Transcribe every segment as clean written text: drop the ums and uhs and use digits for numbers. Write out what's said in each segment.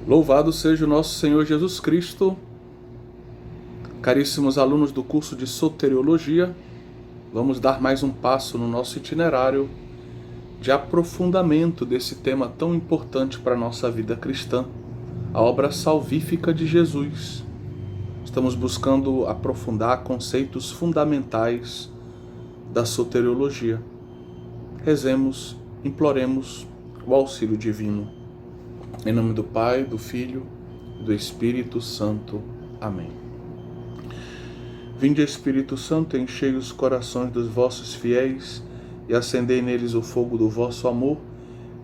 Louvado seja o nosso Senhor Jesus Cristo. Caríssimos alunos do curso de Soteriologia, vamos dar mais um passo no nosso itinerário de aprofundamento desse tema tão importante para a nossa vida cristã, a obra salvífica de Jesus. Estamos buscando aprofundar conceitos fundamentais da soteriologia. Rezemos, imploremos o auxílio divino. Em nome do Pai, do Filho e do Espírito Santo. Amém. Vinde, Espírito Santo, enchei os corações dos vossos fiéis e acendei neles o fogo do vosso amor.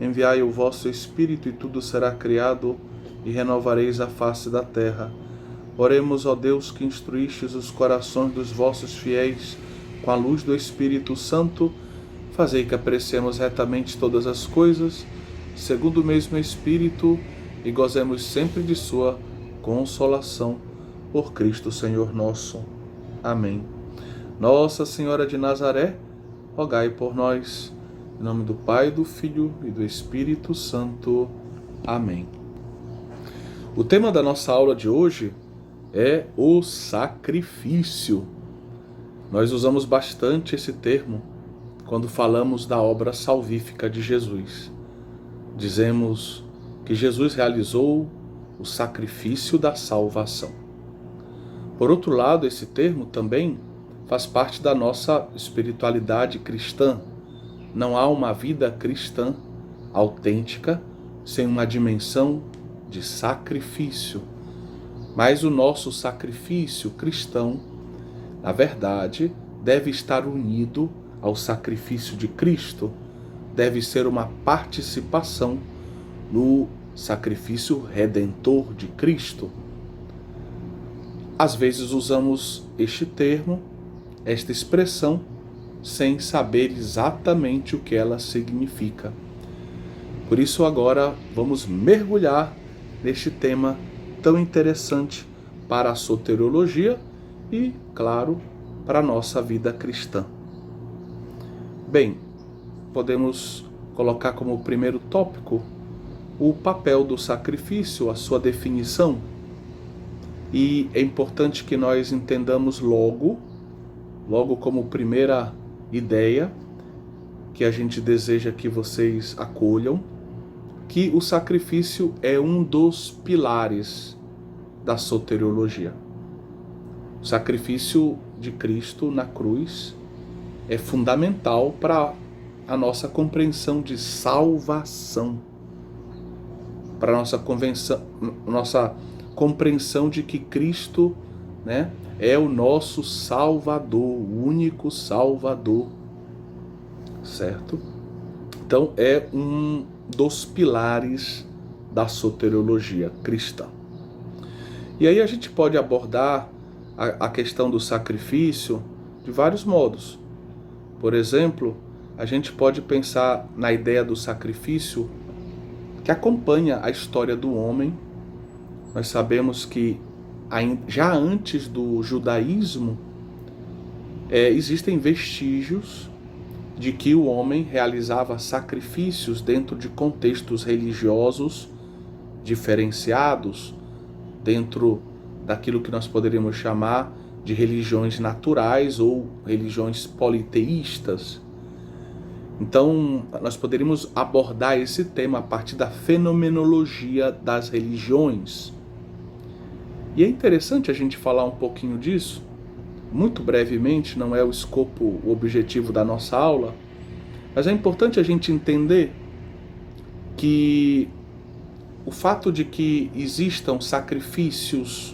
Enviai o vosso Espírito e tudo será criado e renovareis a face da terra. Oremos, ó Deus, que instruístes os corações dos vossos fiéis com a luz do Espírito Santo. Fazei que apreciemos retamente todas as coisas, segundo o mesmo Espírito, e gozemos sempre de sua consolação. Por Cristo Senhor nosso. Amém. Nossa Senhora de Nazaré, rogai por nós. Em nome do Pai, do Filho e do Espírito Santo. Amém. O tema da nossa aula de hoje é o sacrifício. Nós usamos bastante esse termo quando falamos da obra salvífica de Jesus. Dizemos que Jesus realizou o sacrifício da salvação. Por outro lado, esse termo também faz parte da nossa espiritualidade cristã. Não há uma vida cristã autêntica sem uma dimensão de sacrifício. Mas o nosso sacrifício cristão, na verdade, deve estar unido ao sacrifício de Cristo. Deve ser uma participação no sacrifício redentor de Cristo. Às vezes usamos este termo, esta expressão, sem saber exatamente o que ela significa. Por isso agora vamos mergulhar neste tema tão interessante para a soteriologia e, claro, para a nossa vida cristã. Bem, podemos colocar como primeiro tópico o papel do sacrifício, a sua definição. E é importante que nós entendamos logo como primeira ideia, que a gente deseja que vocês acolham, que o sacrifício é um dos pilares da soteriologia. O sacrifício de Cristo na cruz é fundamental para a nossa compreensão de salvação, para a nossa compreensão de que Cristo, é o nosso Salvador, o único Salvador, certo? Então é um dos pilares da soteriologia cristã. E aí a gente pode abordar a questão do sacrifício de vários modos. Por exemplo, a gente pode pensar na ideia do sacrifício que acompanha a história do homem. Nós sabemos que já antes do judaísmo existem vestígios de que o homem realizava sacrifícios dentro de contextos religiosos diferenciados, dentro daquilo que nós poderíamos chamar de religiões naturais ou religiões politeístas. Então, nós poderíamos abordar esse tema a partir da fenomenologia das religiões. E é interessante a gente falar um pouquinho disso, muito brevemente, não é o escopo, o objetivo da nossa aula, mas é importante a gente entender que o fato de que existam sacrifícios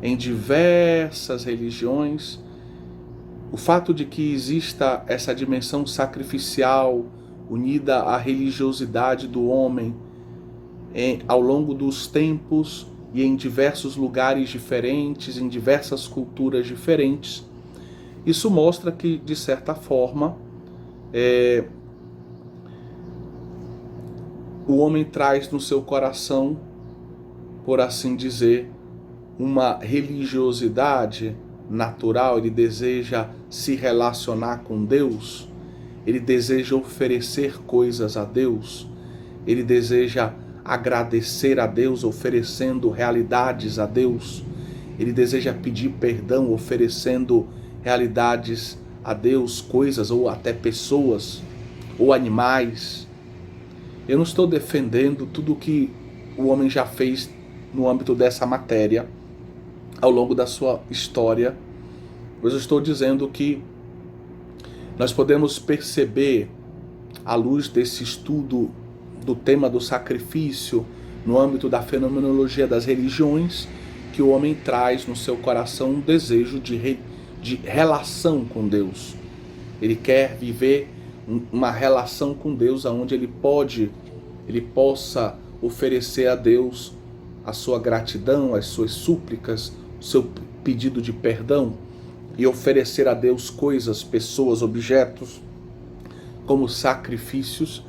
em diversas religiões, o fato de que exista essa dimensão sacrificial unida à religiosidade do homem ao longo dos tempos e em diversos lugares diferentes, em diversas culturas diferentes, isso mostra que, de certa forma, o homem traz no seu coração, por assim dizer, uma religiosidade natural. Ele deseja se relacionar com Deus, ele deseja oferecer coisas a Deus, ele deseja agradecer a Deus, oferecendo realidades a Deus. Ele deseja pedir perdão, oferecendo realidades a Deus, coisas ou até pessoas ou animais. Eu não estou defendendo tudo o que o homem já fez no âmbito dessa matéria ao longo da sua história, mas eu estou dizendo que nós podemos perceber, à luz desse estudo do tema do sacrifício, no âmbito da fenomenologia das religiões, que o homem traz no seu coração um desejo de relação com Deus. Ele quer viver uma relação com Deus onde ele possa oferecer a Deus a sua gratidão, as suas súplicas, o seu pedido de perdão, e oferecer a Deus coisas, pessoas, objetos, como sacrifícios.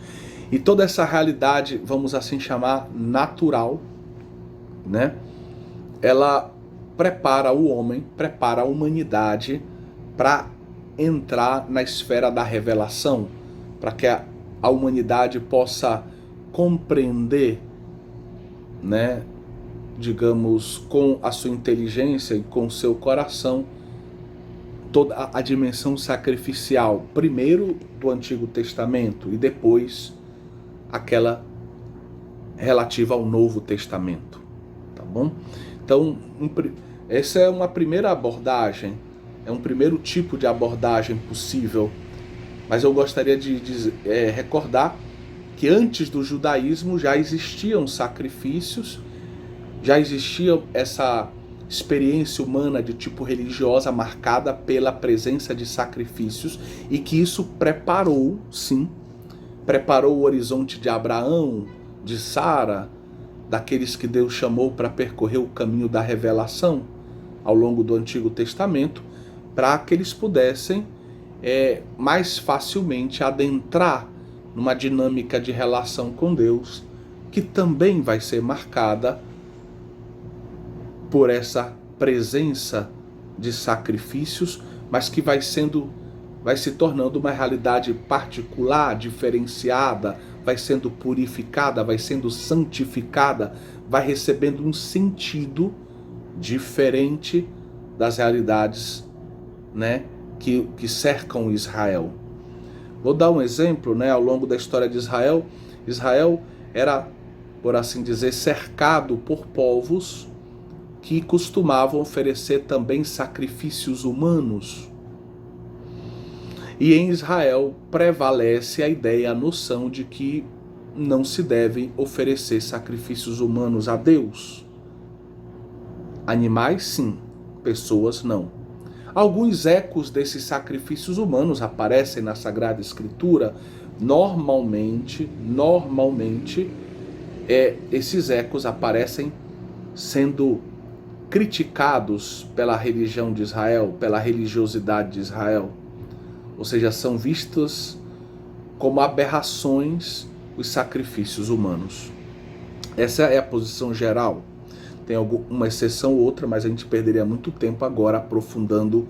E toda essa realidade, vamos assim chamar, natural, né? Ela prepara o homem, prepara a humanidade para entrar na esfera da revelação, para que a humanidade possa compreender, né, digamos, com a sua inteligência e com o seu coração, toda a dimensão sacrificial, primeiro do Antigo Testamento e depois aquela relativa ao Novo Testamento, tá bom? Então, essa é uma primeira abordagem, é um primeiro tipo de abordagem possível, mas eu gostaria de recordar que antes do judaísmo já existiam sacrifícios, já existia essa experiência humana de tipo religiosa marcada pela presença de sacrifícios, e que isso preparou, sim, preparou o horizonte de Abraão, de Sara, daqueles que Deus chamou para percorrer o caminho da revelação ao longo do Antigo Testamento, para que eles pudessem mais facilmente adentrar numa dinâmica de relação com Deus, que também vai ser marcada por essa presença de sacrifícios, mas que vai se tornando uma realidade particular, diferenciada, vai sendo purificada, vai sendo santificada, vai recebendo um sentido diferente das realidades, né, que cercam Israel. Vou dar um exemplo, né, ao longo da história de Israel. Israel era, por assim dizer, cercado por povos que costumavam oferecer também sacrifícios humanos. E em Israel prevalece a ideia, a noção de que não se devem oferecer sacrifícios humanos a Deus. Animais, sim, pessoas, não. Alguns ecos desses sacrifícios humanos aparecem na Sagrada Escritura. Normalmente, esses ecos aparecem sendo criticados pela religião de Israel, pela religiosidade de Israel. Ou seja, são vistos como aberrações os sacrifícios humanos. Essa é a posição geral. Tem uma exceção ou outra, mas a gente perderia muito tempo agora aprofundando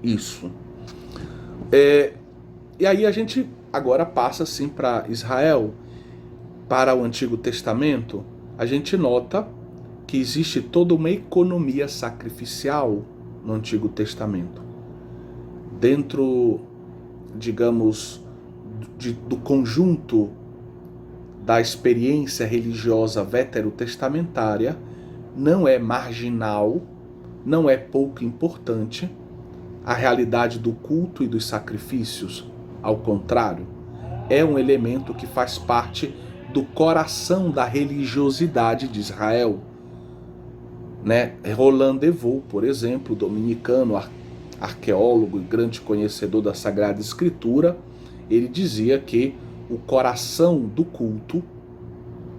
isso. E aí a gente agora passa assim para Israel, para o Antigo Testamento. A gente nota que existe toda uma economia sacrificial no Antigo Testamento. Dentro, digamos, do conjunto da experiência religiosa veterotestamentária, não é marginal, não é pouco importante a realidade do culto e dos sacrifícios. Ao contrário, é um elemento que faz parte do coração da religiosidade de Israel. Né? Roland de Vaux, por exemplo, dominicano, arqueólogo e grande conhecedor da Sagrada Escritura, ele dizia que o coração do culto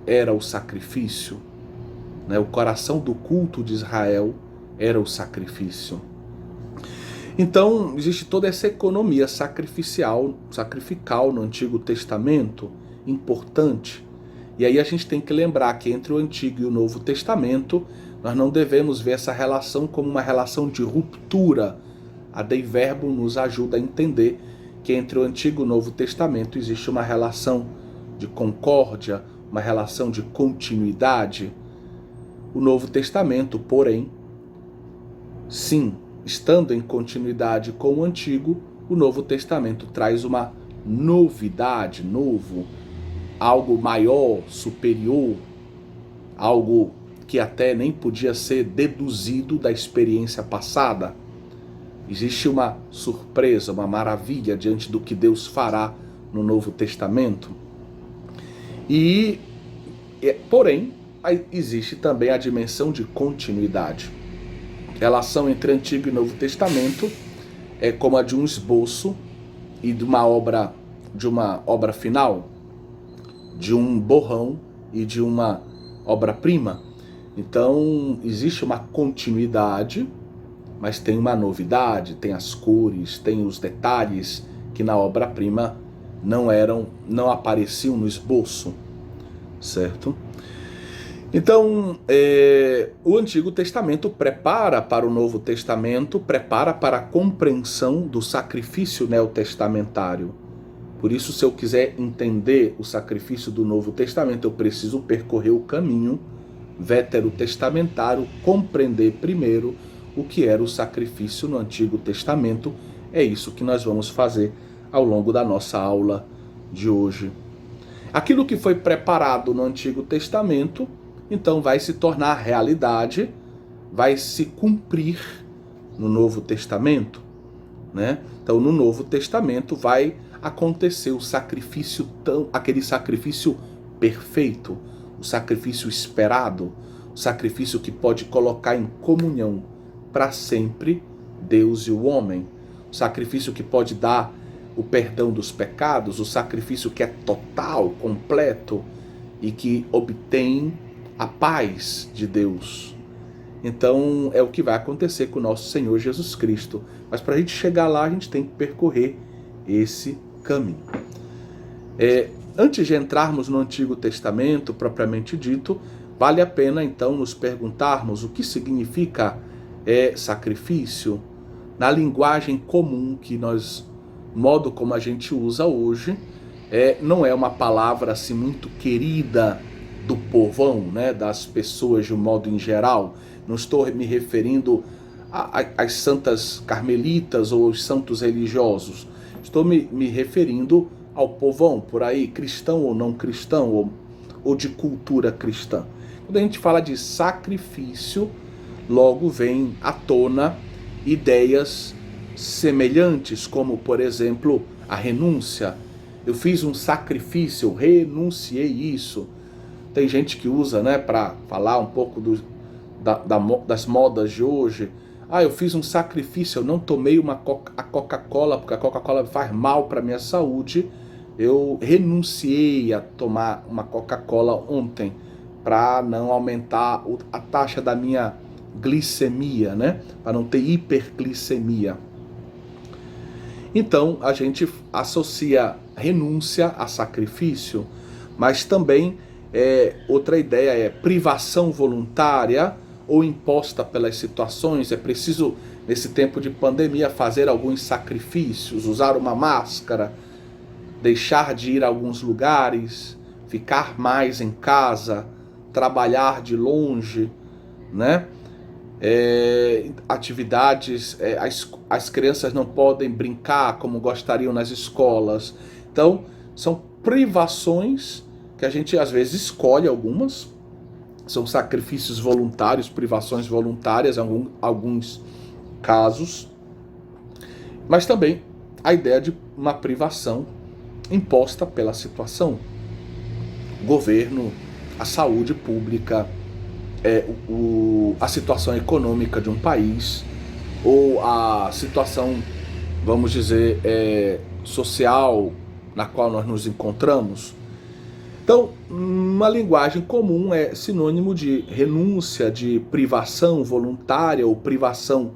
era o sacrifício. Né? O coração do culto de Israel era o sacrifício. Então, existe toda essa economia sacrificial no Antigo Testamento, importante. E aí a gente tem que lembrar que entre o Antigo e o Novo Testamento, nós não devemos ver essa relação como uma relação de ruptura. A Dei Verbum nos ajuda a entender que entre o Antigo e o Novo Testamento existe uma relação de concórdia, uma relação de continuidade. O Novo Testamento, porém, sim, estando em continuidade com o Antigo, o Novo Testamento traz uma novidade, novo, algo maior, superior, algo que até nem podia ser deduzido da experiência passada. Existe uma surpresa, uma maravilha diante do que Deus fará no Novo Testamento. Porém, existe também a dimensão de continuidade. A relação entre Antigo e Novo Testamento é como a de um esboço e de uma obra final, de um borrão e de uma obra-prima. Então, existe uma continuidade, mas tem uma novidade, tem as cores, tem os detalhes que na obra-prima não apareciam no esboço, certo? Então, o Antigo Testamento prepara para o Novo Testamento, prepara para a compreensão do sacrifício neotestamentário. Por isso, se eu quiser entender o sacrifício do Novo Testamento, eu preciso percorrer o caminho veterotestamentário, compreender primeiro o que era o sacrifício no Antigo Testamento. É isso que nós vamos fazer ao longo da nossa aula de hoje. Aquilo que foi preparado no Antigo Testamento, então vai se tornar realidade, vai se cumprir no Novo Testamento, né? Então, no Novo Testamento vai acontecer o sacrifício, aquele sacrifício perfeito, o sacrifício esperado, o sacrifício que pode colocar em comunhão para sempre Deus e o homem, o sacrifício que pode dar o perdão dos pecados, o sacrifício que é total, completo e que obtém a paz de Deus. Então é o que vai acontecer com o nosso Senhor Jesus Cristo. Mas para a gente chegar lá, a gente tem que percorrer esse caminho. Antes de entrarmos no Antigo Testamento, propriamente dito, vale a pena então nos perguntarmos o que significa sacrifício na linguagem comum modo como a gente usa hoje. Não é uma palavra assim muito querida do povão, né, das pessoas de um modo em geral. Não estou me referindo às santas carmelitas ou aos santos religiosos. Estou me referindo ao povão por aí, cristão ou não cristão, ou de cultura cristã. Quando a gente fala de sacrifício, logo vem à tona ideias semelhantes, como, por exemplo, a renúncia. Eu fiz um sacrifício, eu renunciei isso. Tem gente que usa, né, para falar um pouco das modas de hoje. Eu fiz um sacrifício, eu não tomei a Coca-Cola, porque a Coca-Cola faz mal para a minha saúde. Eu renunciei a tomar uma Coca-Cola ontem para não aumentar a taxa da minha glicemia, né? Para não ter hiperglicemia. Então, a gente associa renúncia a sacrifício, mas também outra ideia é privação voluntária ou imposta pelas situações. É preciso, nesse tempo de pandemia, fazer alguns sacrifícios, usar uma máscara, deixar de ir a alguns lugares, ficar mais em casa, trabalhar de longe, né? Atividades, as crianças não podem brincar como gostariam nas escolas. Então, são privações que a gente às vezes escolhe algumas, são sacrifícios voluntários, privações voluntárias em alguns casos, mas também a ideia de uma privação imposta pela situação. O governo, a saúde pública, a situação econômica de um país, ou a situação, vamos dizer, social na qual nós nos encontramos. Então, uma linguagem comum é sinônimo de renúncia, de privação voluntária ou privação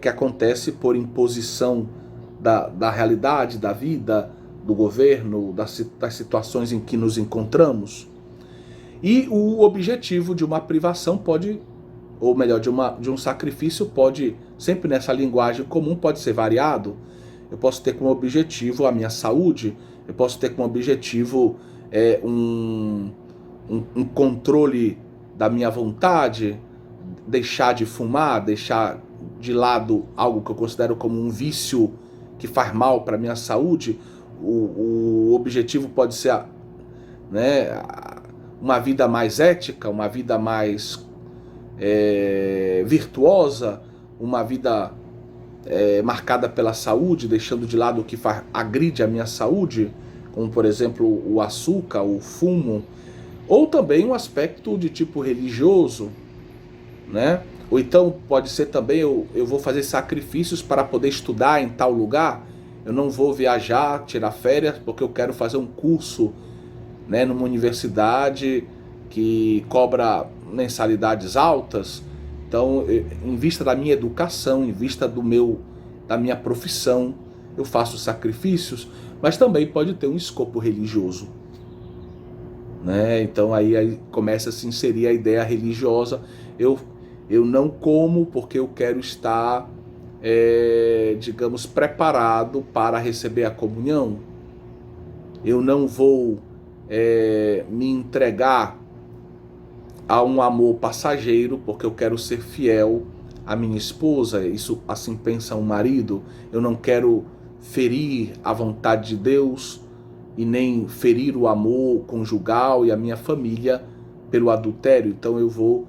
que acontece por imposição da realidade, da vida, do governo, das situações em que nos encontramos. E o objetivo de uma privação pode, ou melhor, de um sacrifício pode, sempre nessa linguagem comum, pode ser variado. Eu posso ter como objetivo a minha saúde, eu posso ter como objetivo um controle da minha vontade, deixar de fumar, deixar de lado algo que eu considero como um vício que faz mal para a minha saúde. O objetivo pode ser, né, uma vida mais ética, uma vida mais virtuosa, uma vida marcada pela saúde, deixando de lado o que agride a minha saúde, como por exemplo o açúcar, o fumo, ou também um aspecto de tipo religioso, né? Ou então pode ser também eu vou fazer sacrifícios para poder estudar em tal lugar, eu não vou viajar, tirar férias, porque eu quero fazer um curso, né, numa universidade que cobra mensalidades altas. Então, em vista da minha educação, em vista da minha profissão, eu faço sacrifícios, mas também pode ter um escopo religioso, né? Então aí começa a se inserir a ideia religiosa. Eu não como porque eu quero estar, digamos, preparado para receber a comunhão. Eu não vou me entregar a um amor passageiro porque eu quero ser fiel à minha esposa. Isso assim pensa um marido. Eu não quero ferir a vontade de Deus e nem ferir o amor conjugal e a minha família pelo adultério. Então eu vou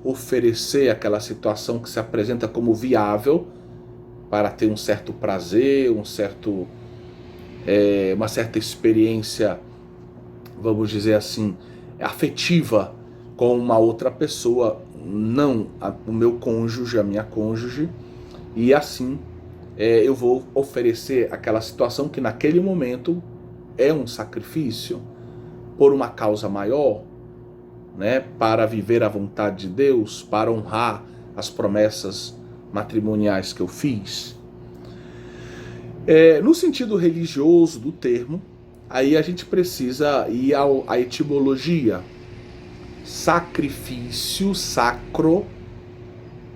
oferecer aquela situação que se apresenta como viável para ter um certo prazer, uma certa experiência, vamos dizer assim, afetiva com uma outra pessoa, não o meu cônjuge, a minha cônjuge, e assim eu vou oferecer aquela situação que naquele momento é um sacrifício por uma causa maior, né, para viver a vontade de Deus, para honrar as promessas matrimoniais que eu fiz. No sentido religioso do termo, aí a gente precisa ir à etimologia. Sacrifício, sacro,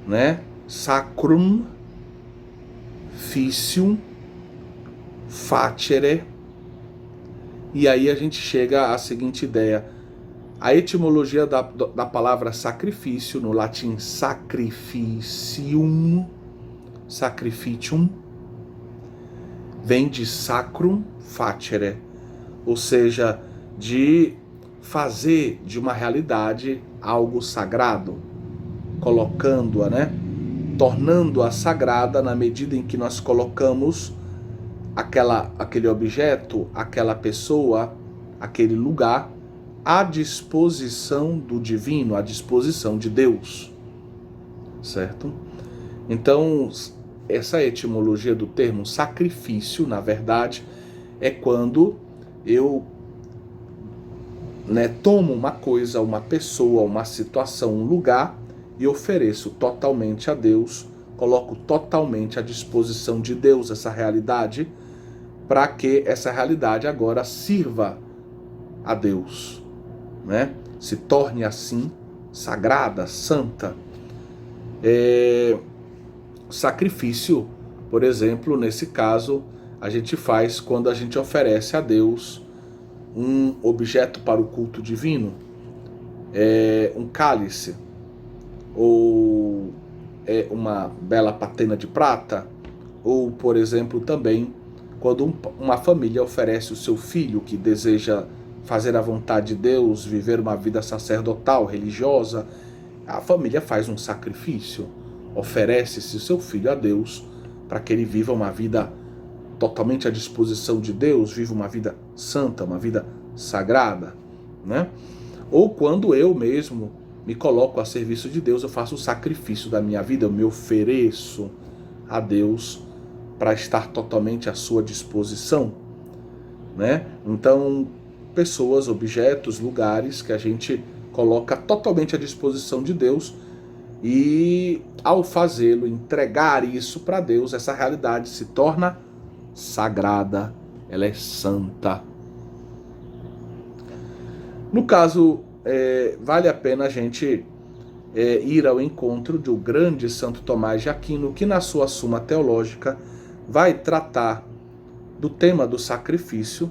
né? Sacrum, ficium, facere. E aí a gente chega à seguinte ideia. A etimologia da palavra sacrifício, no latim sacrificium, vem de sacrum facere, ou seja, de fazer de uma realidade algo sagrado, colocando-a, né? Tornando-a sagrada na medida em que nós colocamos aquele objeto, aquela pessoa, aquele lugar à disposição do divino, à disposição de Deus, certo? Então, essa etimologia do termo sacrifício, na verdade, é quando eu, né, tomo uma coisa, uma pessoa, uma situação, um lugar e ofereço totalmente a Deus, coloco totalmente à disposição de Deus essa realidade, para que essa realidade agora sirva a Deus, né? Se torne assim sagrada, santa. Sacrifício, por exemplo, nesse caso, a gente faz quando a gente oferece a Deus um objeto para o culto divino, um cálice, ou uma bela patena de prata, ou, por exemplo, também quando uma família oferece o seu filho que deseja fazer a vontade de Deus, viver uma vida sacerdotal, religiosa, a família faz um sacrifício, oferece-se o seu filho a Deus para que ele viva uma vida totalmente à disposição de Deus, viva uma vida santa, uma vida sagrada, né? Ou quando eu mesmo me coloco a serviço de Deus, eu faço o sacrifício da minha vida, eu me ofereço a Deus para estar totalmente à sua disposição, né? Então, pessoas, objetos, lugares que a gente coloca totalmente à disposição de Deus e, ao fazê-lo, entregar isso para Deus, essa realidade se torna sagrada, ela é santa. No caso, vale a pena a gente ir ao encontro do grande Santo Tomás de Aquino, que na sua Suma Teológica vai tratar do tema do sacrifício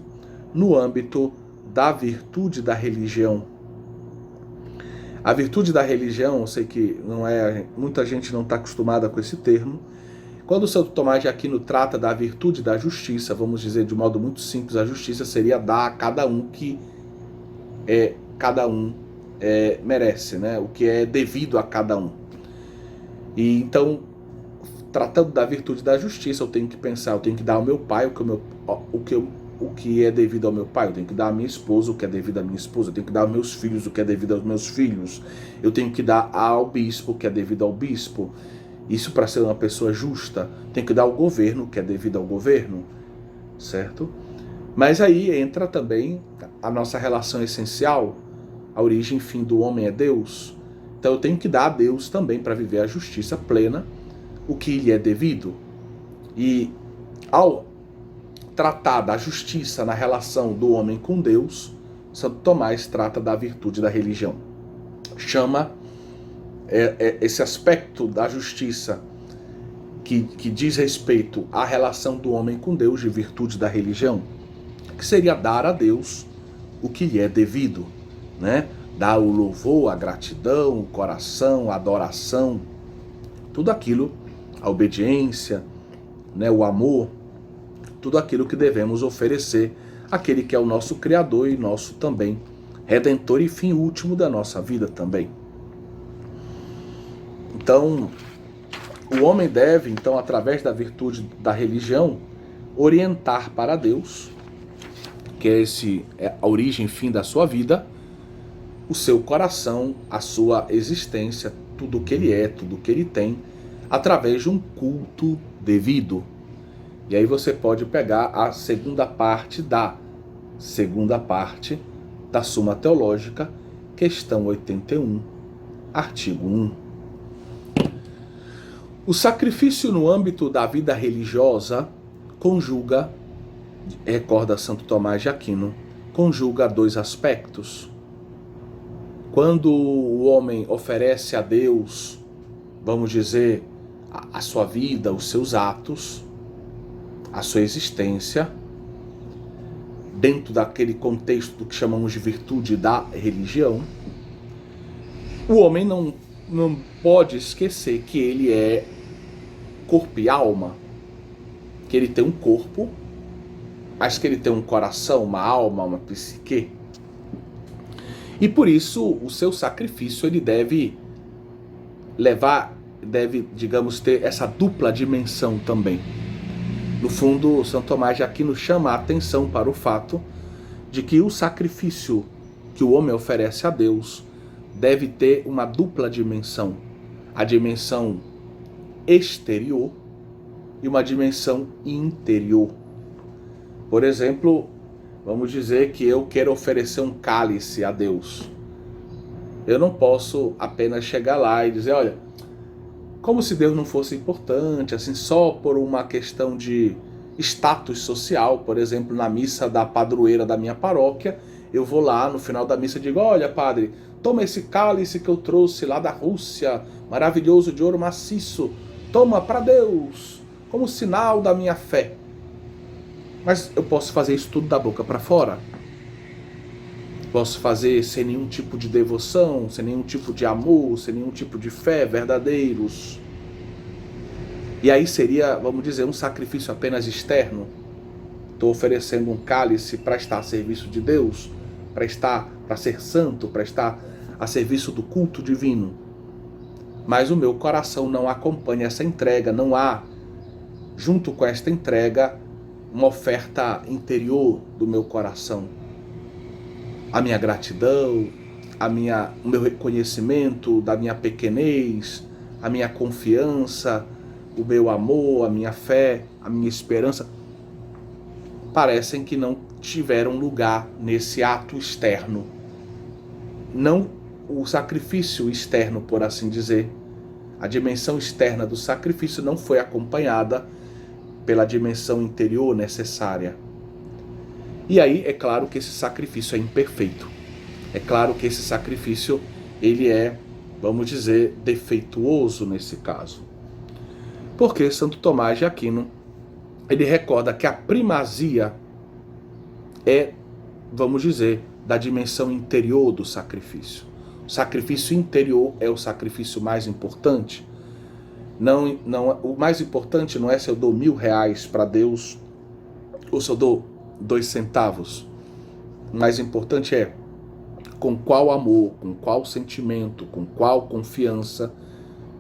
no âmbito da virtude da religião. A virtude da religião, eu sei que muita gente não está acostumada com esse termo. Quando Santo Tomás de Aquino trata da virtude da justiça, vamos dizer de modo muito simples, a justiça seria dar a cada um que merece, né? O que é devido a cada um. E então, tratando da virtude da justiça, eu tenho que pensar, eu tenho que dar ao meu pai o que é devido ao meu pai, eu tenho que dar à minha esposa o que é devido à minha esposa, eu tenho que dar aos meus filhos o que é devido aos meus filhos, eu tenho que dar ao bispo o que é devido ao bispo. Isso para ser uma pessoa justa, tem que dar ao governo o que é devido ao governo, certo? Mas aí entra também a nossa relação essencial, a origem e fim do homem é Deus. Então eu tenho que dar a Deus também para viver a justiça plena, o que lhe é devido. E ao tratar da justiça na relação do homem com Deus, Santo Tomás trata da virtude da religião. Chama esse aspecto da justiça que diz respeito à relação do homem com Deus de virtude da religião, que seria dar a Deus o que lhe é devido, né? Dar o louvor, a gratidão, o coração, a adoração, tudo aquilo, a obediência, né? O amor, tudo aquilo que devemos oferecer àquele que é o nosso Criador e nosso também Redentor e fim último da nossa vida também. Então, o homem deve, então, através da virtude da religião, orientar para Deus, que é a origem e fim da sua vida, o seu coração, a sua existência, tudo o que ele é, tudo o que ele tem, através de um culto devido. E aí você pode pegar a segunda parte da Suma Teológica, questão 81, artigo 1. O sacrifício no âmbito da vida religiosa conjuga, recorda Santo Tomás de Aquino, conjuga dois aspectos. Quando o homem oferece a Deus, vamos dizer, a sua vida, os seus atos, a sua existência, dentro daquele contexto do que chamamos de virtude da religião, o homem não pode esquecer que ele é corpo e alma, que ele tem um corpo, mas que ele tem um coração, uma alma, uma psique. E por isso o seu sacrifício ele deve, digamos, ter essa dupla dimensão também. No fundo, Santo Tomás de Aquino chama a atenção para o fato de que o sacrifício que o homem oferece a Deus deve ter uma dupla dimensão. A dimensão exterior e uma dimensão interior. Por exemplo, vamos dizer que eu quero oferecer um cálice a Deus. Eu não posso apenas chegar lá e dizer, olha, como se Deus não fosse importante, assim, só por uma questão de status social. Por exemplo, na missa da padroeira da minha paróquia, eu vou lá no final da missa e digo, olha, padre, toma esse cálice que eu trouxe lá da Rússia, maravilhoso, de ouro maciço, toma para Deus, como sinal da minha fé. Mas eu posso fazer isso tudo da boca para fora? Posso fazer sem nenhum tipo de devoção, sem nenhum tipo de amor, sem nenhum tipo de fé verdadeiros? E aí seria, vamos dizer, um sacrifício apenas externo? Estou oferecendo um cálice para estar a serviço de Deus, para ser santo, para estar a serviço do culto divino. Mas o meu coração não acompanha essa entrega, não há, junto com esta entrega, uma oferta interior do meu coração. A minha gratidão, o meu reconhecimento da minha pequenez, a minha confiança, o meu amor, a minha fé, a minha esperança, parecem que não tiveram lugar nesse ato externo. Não o sacrifício externo, por assim dizer. A dimensão externa do sacrifício não foi acompanhada pela dimensão interior necessária. E aí é claro que esse sacrifício é imperfeito. É claro que esse sacrifício ele é, vamos dizer, defeituoso nesse caso. Porque Santo Tomás de Aquino, ele recorda que a primazia é vamos dizer, da dimensão interior do sacrifício. O sacrifício interior é o sacrifício mais importante. Não, o mais importante não é se eu dou R$1.000 para Deus ou se eu dou 2 centavos. O mais importante é com qual amor, com qual sentimento, com qual confiança,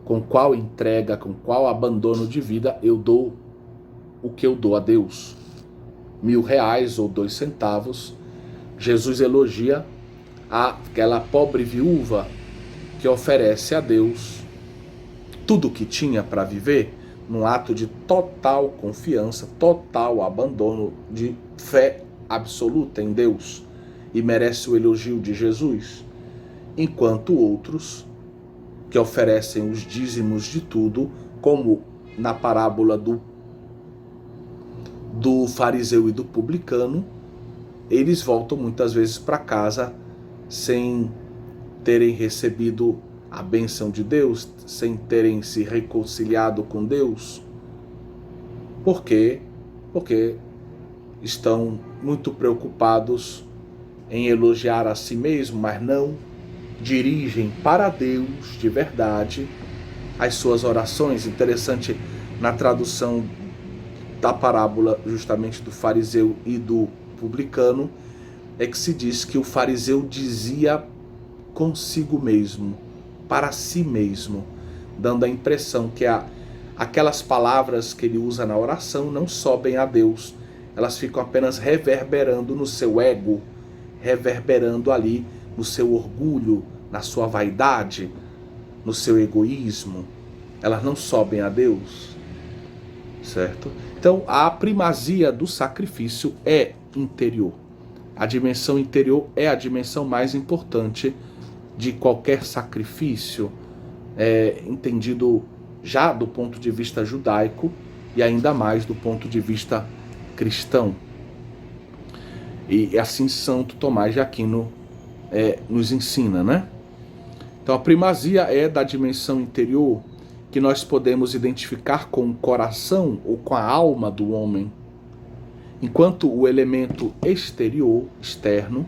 com qual entrega, com qual abandono de vida eu dou o que eu dou a Deus. R$1.000 ou 2 centavos. Jesus elogia aquela pobre viúva que oferece a Deus tudo o que tinha para viver, num ato de total confiança, total abandono, de fé absoluta em Deus, e merece o elogio de Jesus, enquanto outros que oferecem os dízimos de tudo, como na parábola do fariseu e do publicano, eles voltam muitas vezes para casa sem terem recebido a bênção de Deus, sem terem se reconciliado com Deus. Por quê? Porque estão muito preocupados em elogiar a si mesmo, mas não dirigem para Deus de verdade as suas orações. Interessante, na tradução da parábola justamente do fariseu e do publicano, é que se diz que o fariseu dizia consigo mesmo, para si mesmo, dando a impressão que aquelas palavras que ele usa na oração não sobem a Deus, elas ficam apenas reverberando no seu ego, reverberando ali no seu orgulho, na sua vaidade, no seu egoísmo. Elas não sobem a Deus, certo? Então a primazia do sacrifício é interior. A dimensão interior é a dimensão mais importante de qualquer sacrifício, entendido já do ponto de vista judaico e ainda mais do ponto de vista cristão. E assim Santo Tomás de Aquino nos ensina, né? Então a primazia é da dimensão interior, que nós podemos identificar com o coração ou com a alma do homem, enquanto o elemento exterior, externo,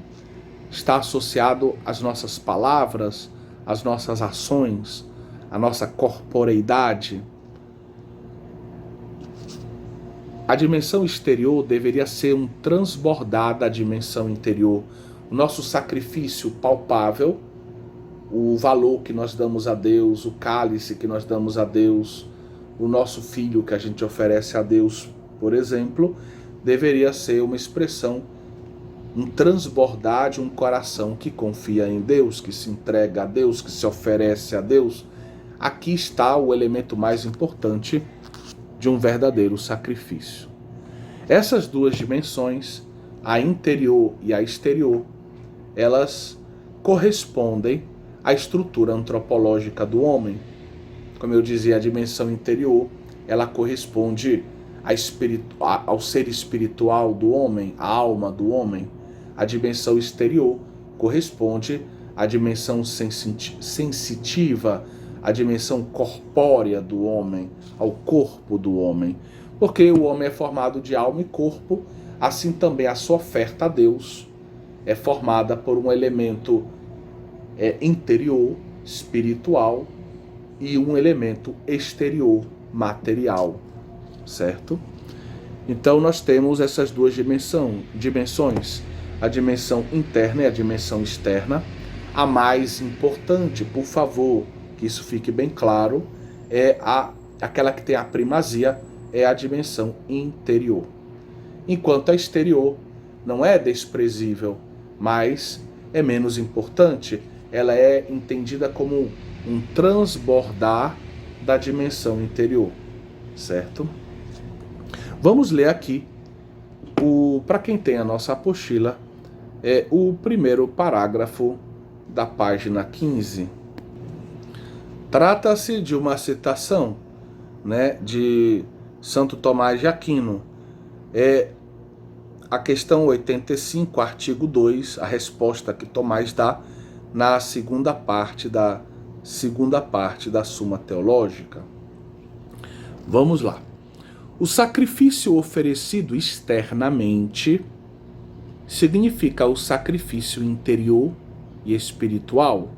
está associado às nossas palavras, às nossas ações, à nossa corporeidade. A dimensão exterior deveria ser um transbordar da dimensão interior. O nosso sacrifício palpável, o valor que nós damos a Deus, o cálice que nós damos a Deus, o nosso filho que a gente oferece a Deus, por exemplo, deveria ser uma expressão, um transbordar de um coração que confia em Deus, que se entrega a Deus, que se oferece a Deus. Aqui está o elemento mais importante de um verdadeiro sacrifício. Essas duas dimensões, a interior e a exterior, elas correspondem à estrutura antropológica do homem. Como eu dizia, a dimensão interior, ela corresponde ao ser espiritual do homem, à alma do homem. A dimensão exterior corresponde à dimensão sensitiva, à dimensão corpórea do homem, ao corpo do homem. Porque o homem é formado de alma e corpo, assim também a sua oferta a Deus é formada por um elemento interior, espiritual, e um elemento exterior, material, certo? Então nós temos essas duas dimensões, a dimensão interna e a dimensão externa. A mais importante, por favor, que isso fique bem claro, é aquela que tem a primazia, é a dimensão interior. Enquanto a exterior não é desprezível, mas é menos importante, ela é entendida como um transbordar da dimensão interior, certo? Vamos ler aqui, para quem tem a nossa apostila, o primeiro parágrafo da página 15. Trata-se de uma citação, né, de Santo Tomás de Aquino. A questão 85, artigo 2, a resposta que Tomás dá na segunda parte da Suma Teológica. Vamos lá. O sacrifício oferecido externamente, significa o sacrifício interior e espiritual,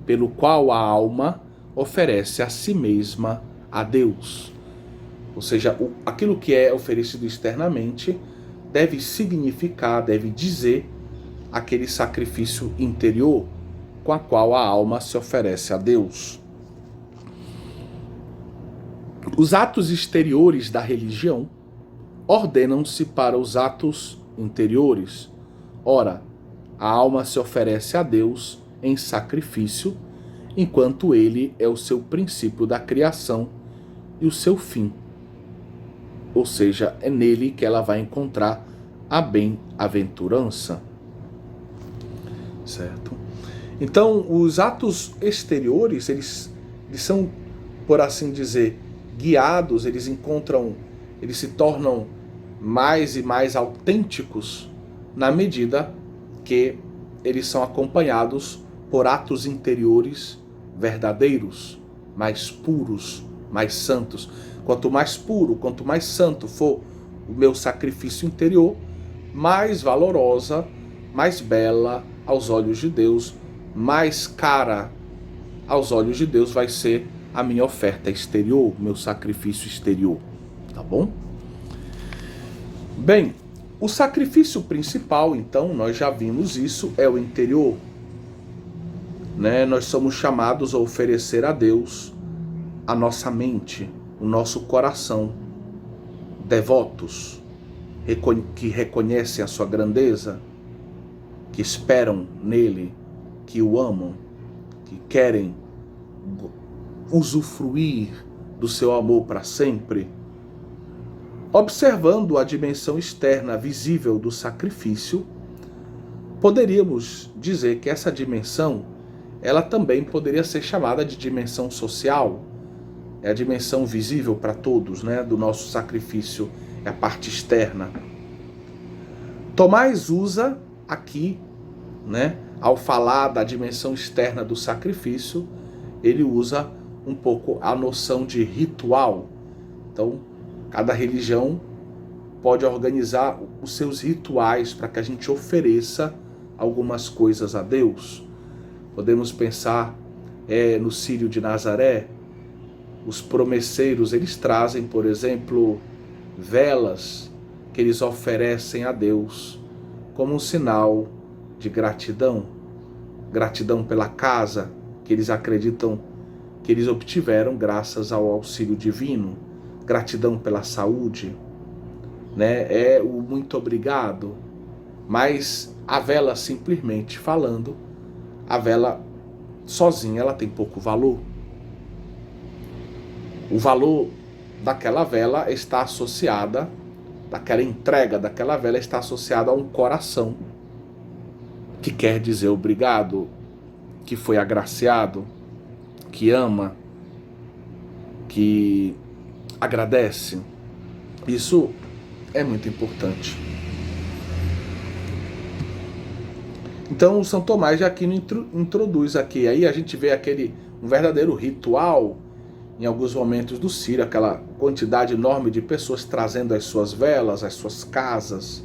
pelo qual a alma oferece a si mesma a Deus. Ou seja, aquilo que é oferecido externamente deve significar, deve dizer aquele sacrifício interior com a qual a alma se oferece a Deus. Os atos exteriores da religião ordenam-se para os atos interiores. Ora, a alma se oferece a Deus em sacrifício, enquanto ele é o seu princípio da criação e o seu fim. Ou seja, é nele que ela vai encontrar a bem-aventurança. Certo? Então, os atos exteriores, eles são, por assim dizer, guiados, eles se tornam mais e mais autênticos na medida que eles são acompanhados por atos interiores verdadeiros, mais puros, mais santos. Quanto mais puro, quanto mais santo for o meu sacrifício interior, mais valorosa, mais bela aos olhos de Deus, mais cara aos olhos de Deus vai ser a minha oferta exterior, meu sacrifício exterior, tá bom? Bem, o sacrifício principal, então, nós já vimos isso, é o interior, né? Nós somos chamados a oferecer a Deus a nossa mente, o nosso coração, devotos, que reconhecem a sua grandeza, que esperam nele, que o amam, que querem usufruir do seu amor para sempre. Observando a dimensão externa visível do sacrifício, poderíamos dizer que essa dimensão, ela também poderia ser chamada de dimensão social. É a dimensão visível para todos, né, do nosso sacrifício, é a parte externa. Tomás usa aqui, né, ao falar da dimensão externa do sacrifício, ele usa um pouco a noção de ritual. Então, cada religião pode organizar os seus rituais para que a gente ofereça algumas coisas a Deus. Podemos pensar no Círio de Nazaré. Os promesseiros, eles trazem, por exemplo, velas que eles oferecem a Deus como um sinal de gratidão. Gratidão pela casa que eles acreditam que eles obtiveram graças ao auxílio divino. Gratidão pela saúde, né? É o muito obrigado. Mas a vela, simplesmente falando, a vela sozinha ela tem pouco valor. O valor daquela vela está associada, daquela entrega daquela vela está associada a um coração que quer dizer obrigado, que foi agraciado, que ama, que agradece. Isso é muito importante. Então, o São Tomás de Aquino introduz aqui. Aí a gente vê um verdadeiro ritual em alguns momentos do Círio, aquela quantidade enorme de pessoas trazendo as suas velas, as suas casas,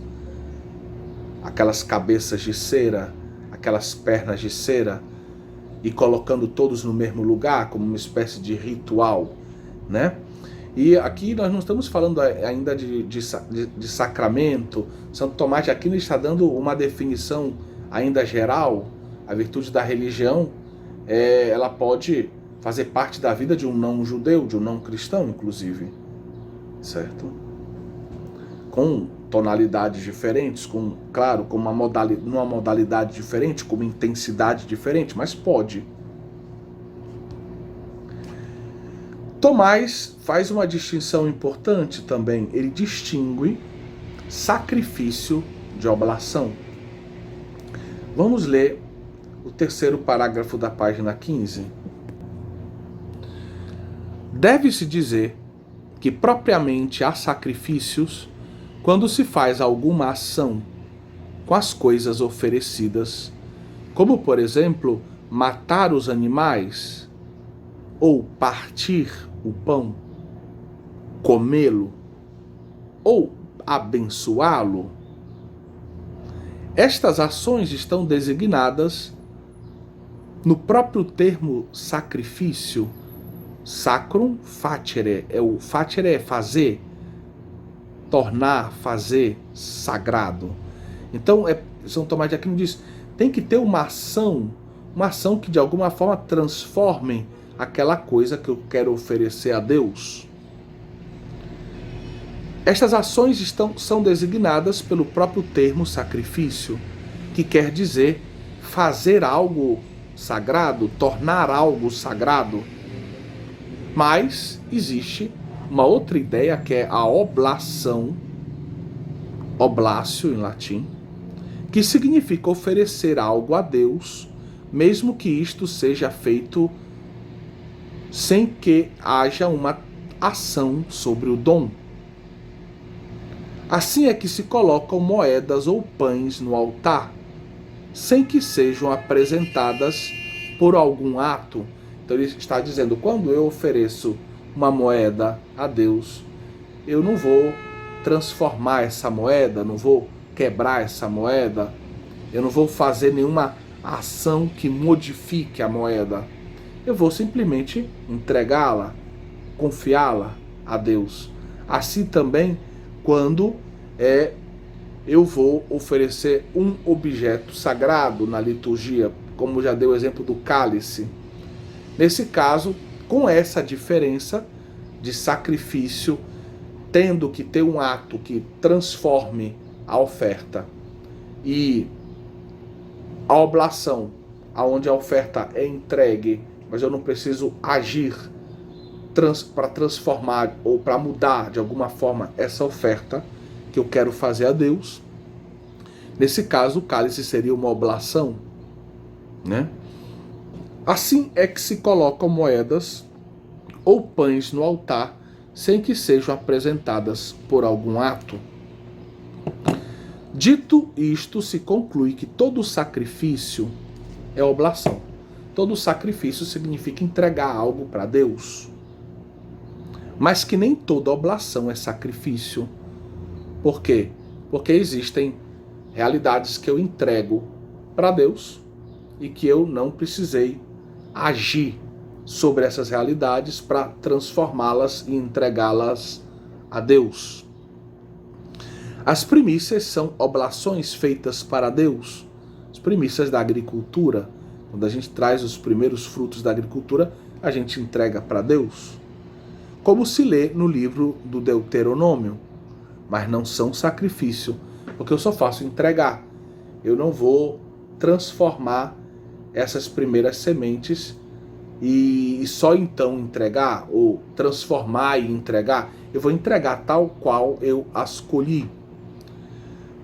aquelas cabeças de cera, aquelas pernas de cera, e colocando todos no mesmo lugar, como uma espécie de ritual, né? E aqui nós não estamos falando ainda de sacramento. Santo Tomás de Aquino está dando uma definição ainda geral. A virtude da religião, ela pode fazer parte da vida de um não-judeu, de um não-cristão, inclusive. Certo? Com tonalidades diferentes, claro, com numa modalidade diferente, com uma intensidade diferente, mas pode. Tomás faz uma distinção importante também. Ele distingue sacrifício de oblação. Vamos ler o terceiro parágrafo da página 15. Deve-se dizer que propriamente há sacrifícios quando se faz alguma ação com as coisas oferecidas, como, por exemplo, matar os animais, ou partir o pão, comê-lo, ou abençoá-lo. Estas ações estão designadas no próprio termo sacrifício, sacrum facere. O facere é fazer, tornar, fazer, sagrado. Então, São Tomás de Aquino diz, tem que ter uma ação que de alguma forma transforme aquela coisa que eu quero oferecer a Deus. Estas ações são designadas pelo próprio termo sacrifício, que quer dizer fazer algo sagrado, tornar algo sagrado. Mas existe uma outra ideia que é a oblação, oblatio em latim, que significa oferecer algo a Deus, mesmo que isto seja feito sem que haja uma ação sobre o dom. Assim é que se colocam moedas ou pães no altar, sem que sejam apresentadas por algum ato. Então ele está dizendo, quando eu ofereço uma moeda a Deus, eu não vou transformar essa moeda, não vou quebrar essa moeda, eu não vou fazer nenhuma ação que modifique a moeda. Eu vou simplesmente entregá-la, confiá-la a Deus. Assim também, quando eu vou oferecer um objeto sagrado na liturgia, como já dei o exemplo do cálice. Nesse caso, com essa diferença de sacrifício, tendo que ter um ato que transforme a oferta, e a oblação, aonde a oferta é entregue, mas eu não preciso agir para transformar ou para mudar de alguma forma essa oferta que eu quero fazer a Deus. Nesse caso, o cálice seria uma oblação, né? Assim é que se colocam moedas ou pães no altar sem que sejam apresentadas por algum ato. Dito isto, se conclui que todo sacrifício é oblação. Todo sacrifício significa entregar algo para Deus. Mas que nem toda oblação é sacrifício. Por quê? Porque existem realidades que eu entrego para Deus e que eu não precisei agir sobre essas realidades para transformá-las e entregá-las a Deus. As primícias são oblações feitas para Deus. As primícias da agricultura, quando a gente traz os primeiros frutos da agricultura, a gente entrega para Deus. Como se lê no livro do Deuteronômio, mas não são sacrifício, porque eu só faço entregar. Eu não vou transformar essas primeiras sementes e só então entregar, ou transformar e entregar. Eu vou entregar tal qual eu as colhi.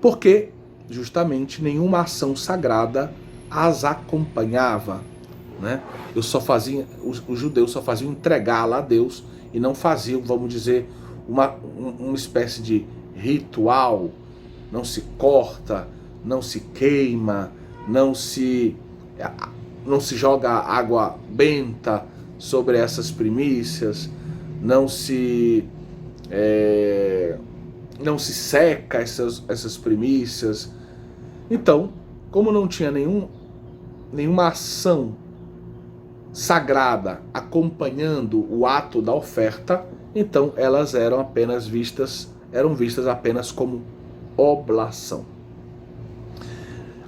Porque, justamente, nenhuma ação sagrada as acompanhava, né? Os judeus só faziam entregá-la a Deus e não faziam, vamos dizer, uma espécie de ritual. Não se corta, não se queima, não se joga água benta sobre essas primícias, não se seca essas primícias. Então, como não tinha nenhuma ação sagrada acompanhando o ato da oferta, então elas eram vistas apenas como oblação.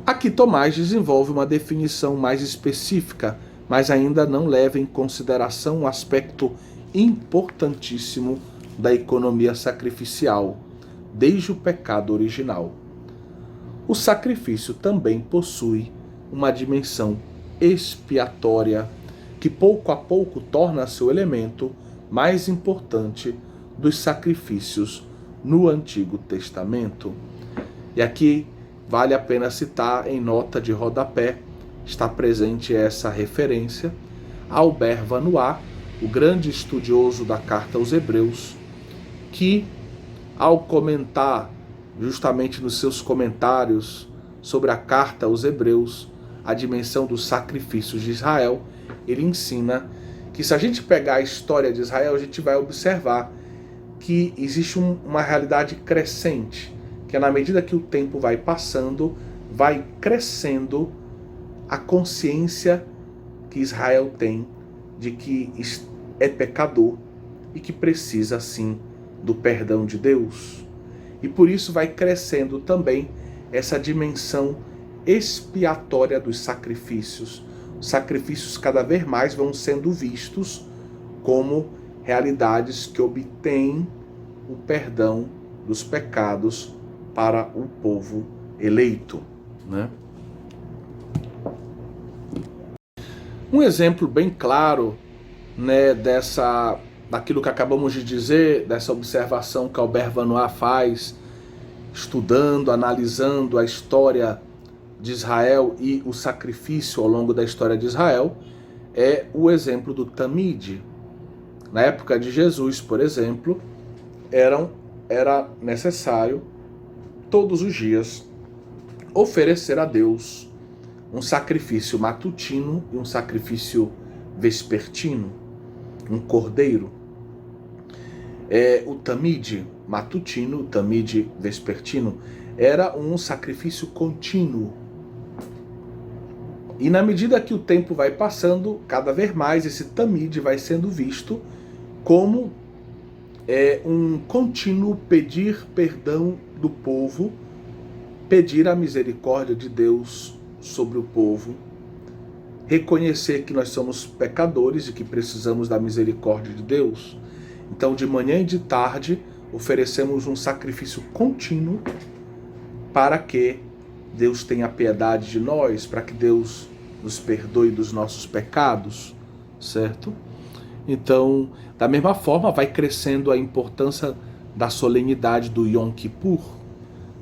Aqui Tomás desenvolve uma definição mais específica, mas ainda não leva em consideração um aspecto importantíssimo da economia sacrificial, desde o pecado original. O sacrifício também possui uma dimensão expiatória, que pouco a pouco torna-se o elemento mais importante dos sacrifícios no Antigo Testamento. E aqui vale a pena citar, em nota de rodapé, está presente essa referência, Albert Vanois, o grande estudioso da Carta aos Hebreus, que, ao comentar, justamente nos seus comentários sobre a Carta aos Hebreus, a dimensão dos sacrifícios de Israel, ele ensina que, se a gente pegar a história de Israel, a gente vai observar que existe uma realidade crescente, que é na medida que o tempo vai passando, vai crescendo a consciência que Israel tem de que é pecador e que precisa, sim, do perdão de Deus. E por isso vai crescendo também essa dimensão expiatória dos sacrifícios. Os sacrifícios cada vez mais vão sendo vistos como realidades que obtêm o perdão dos pecados para o povo eleito, né? Um exemplo bem claro, né, daquilo que acabamos de dizer, dessa observação que Albert Vanois faz, estudando, analisando a história de Israel e o sacrifício ao longo da história de Israel, é o exemplo do Tamid. Na época de Jesus, por exemplo, era necessário todos os dias oferecer a Deus um sacrifício matutino e um sacrifício vespertino, um cordeiro. O Tamid matutino, o Tamid vespertino, era um sacrifício contínuo. E na medida que o tempo vai passando, cada vez mais esse Tamid vai sendo visto como um contínuo pedir perdão do povo, pedir a misericórdia de Deus sobre o povo, reconhecer que nós somos pecadores e que precisamos da misericórdia de Deus. Então, de manhã e de tarde, oferecemos um sacrifício contínuo para que Deus tenha piedade de nós, para que Deus nos perdoe dos nossos pecados, certo? Então, da mesma forma, vai crescendo a importância da solenidade do Yom Kippur,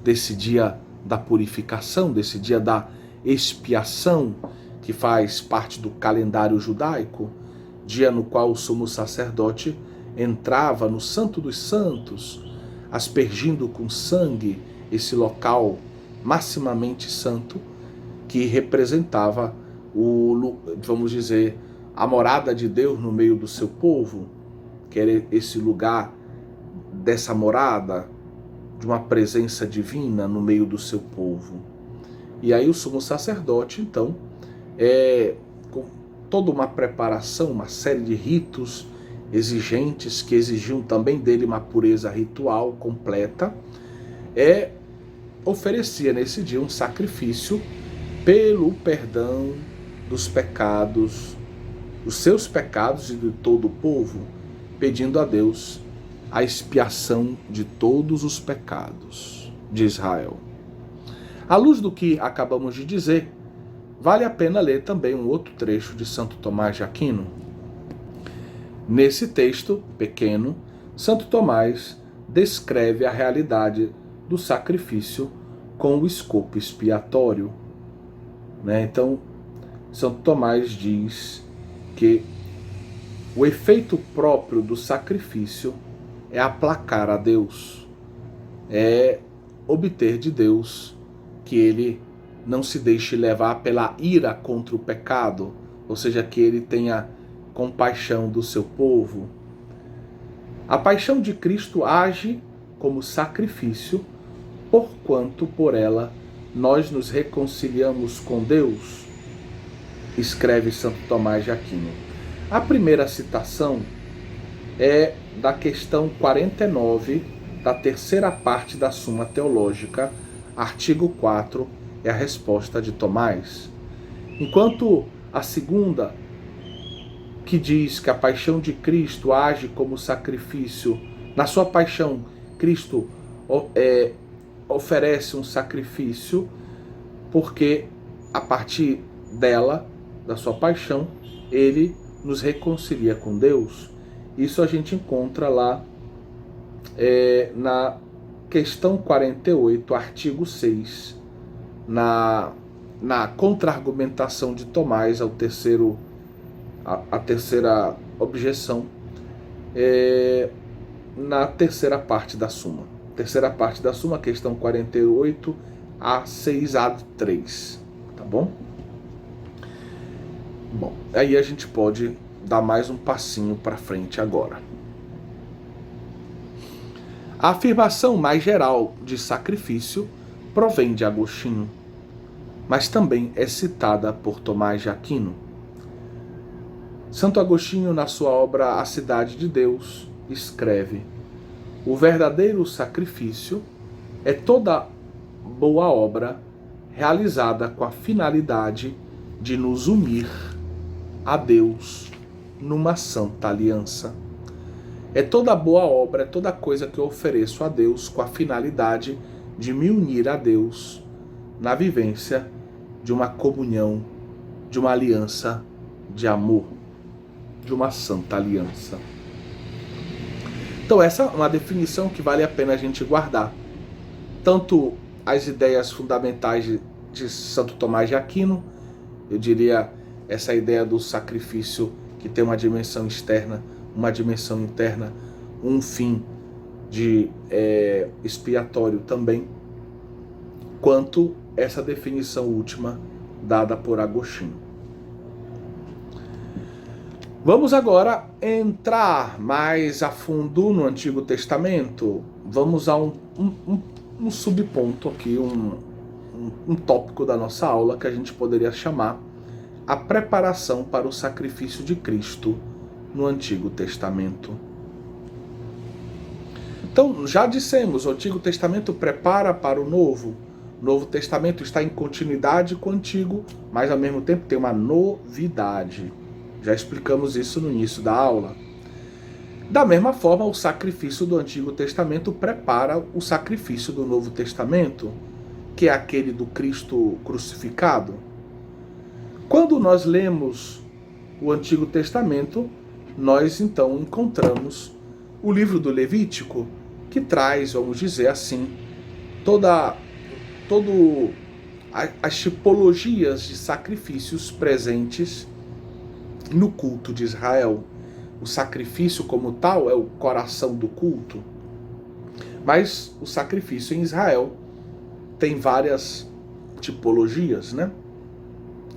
desse dia da purificação, desse dia da expiação, que faz parte do calendário judaico, dia no qual o sumo sacerdote entrava no Santo dos Santos, aspergindo com sangue esse local maximamente santo, que representava vamos dizer, a morada de Deus no meio do seu povo, que era esse lugar dessa morada, de uma presença divina no meio do seu povo. E aí o sumo sacerdote, então, com toda uma preparação, uma série de ritos exigentes, que exigiam também dele uma pureza ritual completa, oferecia nesse dia um sacrifício pelo perdão dos pecados, dos seus pecados e de todo o povo, pedindo a Deus a expiação de todos os pecados de Israel. À luz do que acabamos de dizer, vale a pena ler também um outro trecho de Santo Tomás de Aquino. Nesse texto pequeno, Santo Tomás descreve a realidade do sacrifício com o escopo expiatório, né? Então, Santo Tomás diz que o efeito próprio do sacrifício é aplacar a Deus, é obter de Deus que ele não se deixe levar pela ira contra o pecado, ou seja, que ele tenha compaixão do seu povo. A paixão de Cristo age como sacrifício, porquanto por ela nós nos reconciliamos com Deus, escreve Santo Tomás de Aquino. A primeira citação é da questão 49 da terceira parte da Suma Teológica, artigo 4, é a resposta de Tomás. Enquanto a segunda, que diz que a paixão de Cristo age como sacrifício, na sua paixão, Cristo oferece um sacrifício, porque a partir dela, da sua paixão, ele nos reconcilia com Deus. Isso a gente encontra lá na questão 48, artigo 6, na contra-argumentação de Tomás ao a terceira objeção, na terceira parte da Suma. Terceira parte da Suma, questão 48 a 6a3, tá bom? Bom, aí a gente pode dar mais um passinho para frente agora. A afirmação mais geral de sacrifício provém de Agostinho. mas também é citada por Tomás de Aquino. Santo Agostinho, na sua obra A Cidade de Deus, escreve: o verdadeiro sacrifício é toda boa obra realizada com a finalidade de nos unir a Deus numa santa aliança. É toda boa obra, é toda coisa que eu ofereço a Deus com a finalidade de me unir a Deus na vivência de uma comunhão, de uma aliança de amor, de uma santa aliança. Então essa é uma definição que vale a pena a gente guardar. Tanto as ideias fundamentais de Santo Tomás de Aquino, eu diria essa ideia do sacrifício que tem uma dimensão externa, uma dimensão interna, um fim de expiatório também, quanto essa definição última dada por Agostinho. Vamos agora entrar mais a fundo no Antigo Testamento. Vamos a um subponto aqui, um tópico da nossa aula que a gente poderia chamar a preparação para o sacrifício de Cristo no Antigo Testamento. Então, já dissemos, o Antigo Testamento prepara para o Novo. O Novo Testamento está em continuidade com o Antigo, mas ao mesmo tempo tem uma novidade. Já explicamos isso no início da aula. Da mesma forma, o sacrifício do Antigo Testamento prepara o sacrifício do Novo Testamento, que é aquele do Cristo crucificado. Quando nós lemos o Antigo Testamento, nós então encontramos o livro do Levítico, que traz, vamos dizer assim, todas as tipologias de sacrifícios presentes no culto de Israel. O sacrifício como tal é o coração do culto, mas o sacrifício em Israel tem várias tipologias, né?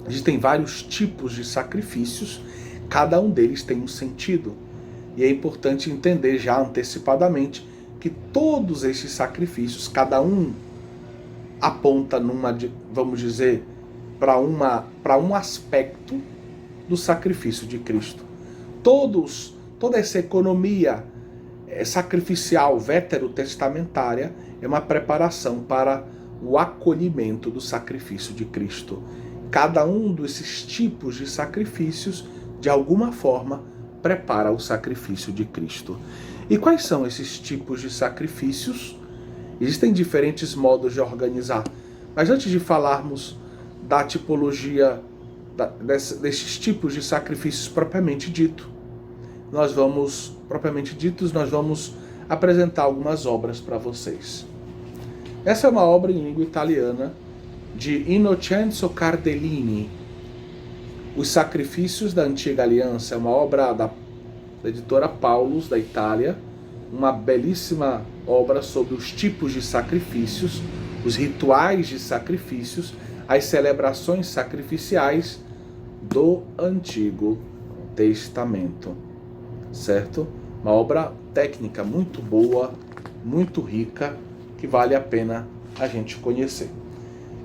Existem vários tipos de sacrifícios, cada um deles tem um sentido. E é importante entender já antecipadamente que todos esses sacrifícios, cada um aponta vamos dizer, para um aspecto do sacrifício de Cristo. Toda essa economia sacrificial veterotestamentária é uma preparação para o acolhimento do sacrifício de Cristo. Cada um desses tipos de sacrifícios, de alguma forma, prepara o sacrifício de Cristo. E quais são esses tipos de sacrifícios? Existem diferentes modos de organizar, mas antes de falarmos da tipologia desses tipos de sacrifícios propriamente ditos, nós vamos apresentar algumas obras para vocês. Essa é uma obra em língua italiana de Innocenzo Cardellini, Os Sacrifícios da Antiga Aliança. É uma obra da editora Paulus, da Itália, uma belíssima obra sobre os tipos de sacrifícios, os rituais de sacrifícios, as celebrações sacrificiais do Antigo Testamento, certo? Uma obra técnica muito boa, muito rica, que vale a pena a gente conhecer.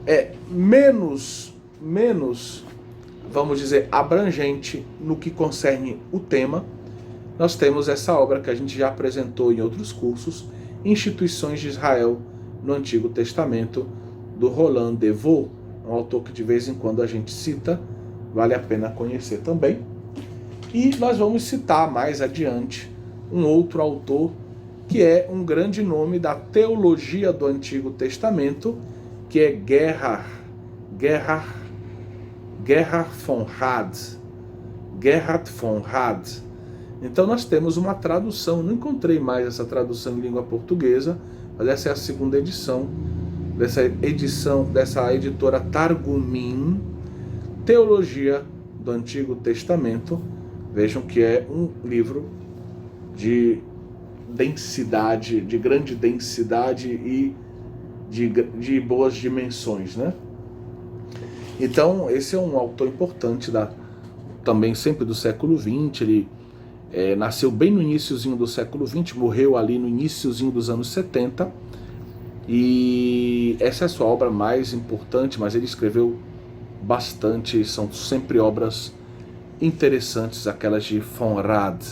É menos, vamos dizer, abrangente no que concerne o tema. Nós temos essa obra que a gente já apresentou em outros cursos, Instituições de Israel no Antigo Testamento, do Roland Devaux, um autor que de vez em quando a gente cita, vale a pena conhecer também. E nós vamos citar mais adiante um outro autor que é um grande nome da teologia do Antigo Testamento, que é Gerhard von Rad. Então nós temos uma tradução, não encontrei mais essa tradução em língua portuguesa, mas essa é a segunda edição dessa editora Targumim, Teologia do Antigo Testamento. Vejam que é um livro de densidade, de grande densidade e de boas dimensões, né? Então esse é um autor importante também sempre do século XX. Ele nasceu bem no iniciozinho do século XX, morreu ali no iniciozinho dos anos 70, E essa é a sua obra mais importante, mas ele escreveu bastante, são sempre obras interessantes, aquelas de von Rad.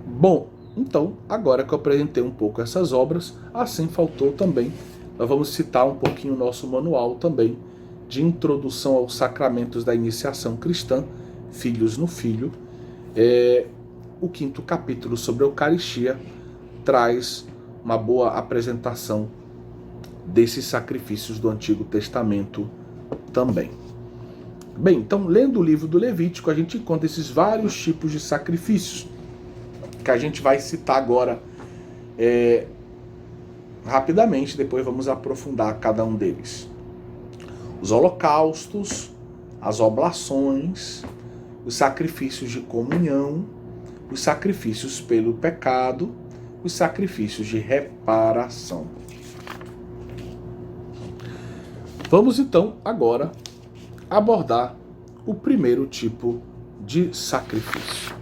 Bom, então, agora que eu apresentei um pouco essas obras, assim faltou também, nós vamos citar um pouquinho o nosso manual também, de introdução aos sacramentos da iniciação cristã, Filhos no Filho. O 5º capítulo sobre a Eucaristia traz uma boa apresentação desses sacrifícios do Antigo Testamento também. Bem, então, lendo o livro do Levítico, a gente encontra esses vários tipos de sacrifícios, que a gente vai citar agora rapidamente, depois vamos aprofundar cada um deles. Os holocaustos, as oblações, os sacrifícios de comunhão, os sacrifícios pelo pecado, os sacrifícios de reparação. Vamos então agora abordar o primeiro tipo de sacrifício,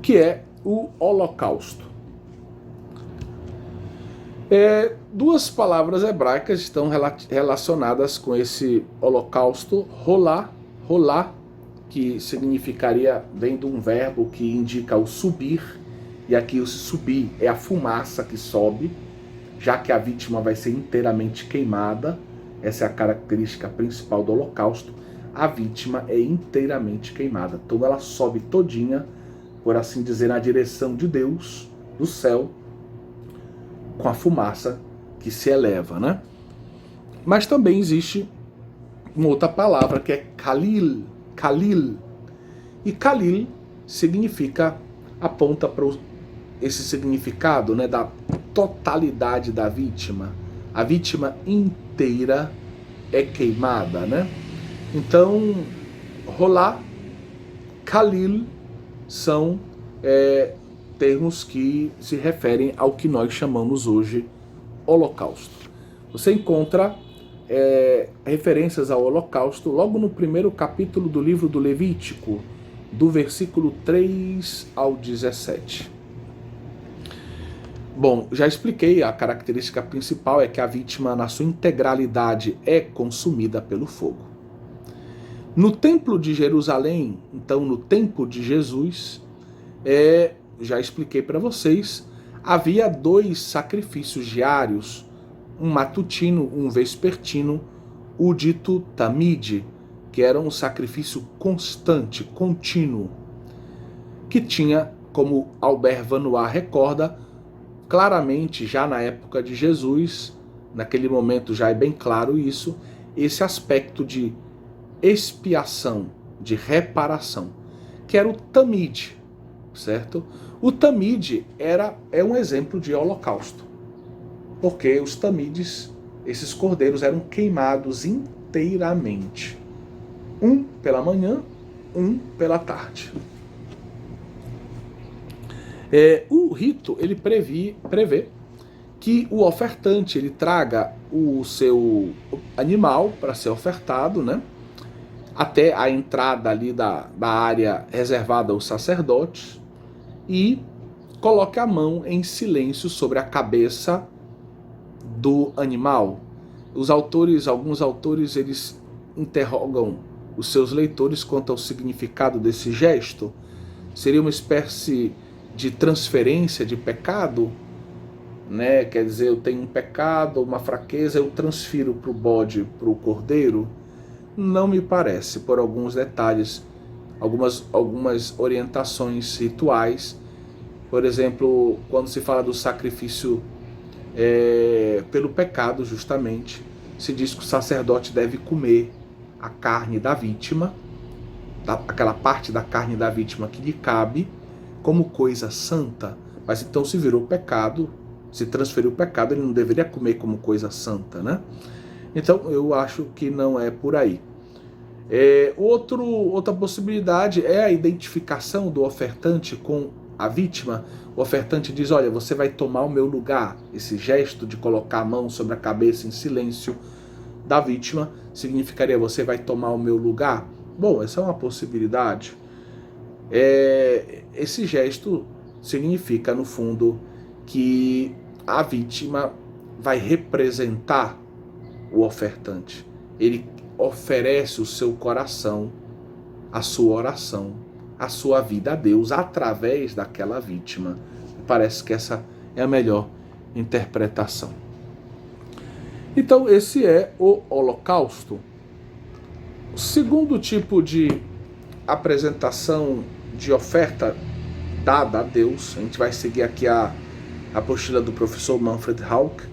que é o holocausto. Duas palavras hebraicas estão relacionadas com esse holocausto: rolá, que significaria, vem de um verbo que indica o subir, e aqui o subir é a fumaça que sobe, já que a vítima vai ser inteiramente queimada. Essa é a característica principal do holocausto: a vítima é inteiramente queimada, então ela sobe todinha, por assim dizer, na direção de Deus, do céu, com a fumaça que se eleva, né? Mas também existe uma outra palavra que é Kalil. E Kalil significa, aponta para esse significado, né, da totalidade da vítima. A vítima inteira é queimada, né? Então, rolá, Kalil são termos que se referem ao que nós chamamos hoje holocausto. Você encontra referências ao holocausto logo no primeiro capítulo do livro do Levítico, do versículo 3 ao 17. Bom, já expliquei, a característica principal é que a vítima, na sua integralidade, é consumida pelo fogo. No Templo de Jerusalém, então no tempo de Jesus, já expliquei para vocês, havia 2 sacrifícios diários, um matutino, um vespertino, o dito tamide, que era um sacrifício constante, contínuo, que tinha, como Albert Vanois recorda, claramente já na época de Jesus, naquele momento já é bem claro isso, esse aspecto de expiação, de reparação, que era o tamide, certo? O tamide é um exemplo de holocausto, porque os tamides, esses cordeiros, eram queimados inteiramente, um pela manhã, um pela tarde. O rito, ele prevê que o ofertante ele traga o seu animal para ser ofertado, né, até a entrada ali da área reservada aos sacerdotes, e coloque a mão em silêncio sobre a cabeça do animal. Alguns autores, eles interrogam os seus leitores quanto ao significado desse gesto. Seria uma espécie de transferência de pecado, né? Quer dizer, eu tenho um pecado, uma fraqueza, eu transfiro para o bode, para o cordeiro? Não me parece, por alguns detalhes, algumas orientações rituais. Por exemplo, quando se fala do sacrifício pelo pecado, justamente, se diz que o sacerdote deve comer a carne da vítima, aquela parte da carne da vítima que lhe cabe, como coisa santa. Mas então, se virou pecado, se transferiu o pecado, ele não deveria comer como coisa santa, né? Então, eu acho que não é por aí. Outra possibilidade é a identificação do ofertante com a vítima. O ofertante diz: olha, você vai tomar o meu lugar. Esse gesto de colocar a mão sobre a cabeça em silêncio da vítima significaria: você vai tomar o meu lugar? Bom, essa é uma possibilidade. Esse gesto significa, no fundo, que a vítima vai representar o ofertante. Ele oferece o seu coração, a sua oração, a sua vida a Deus através daquela vítima. Parece que essa é a melhor interpretação. Então esse é o holocausto. O segundo tipo de apresentação de oferta dada a Deus, a gente vai seguir aqui a apostila do professor Manfred Hauck.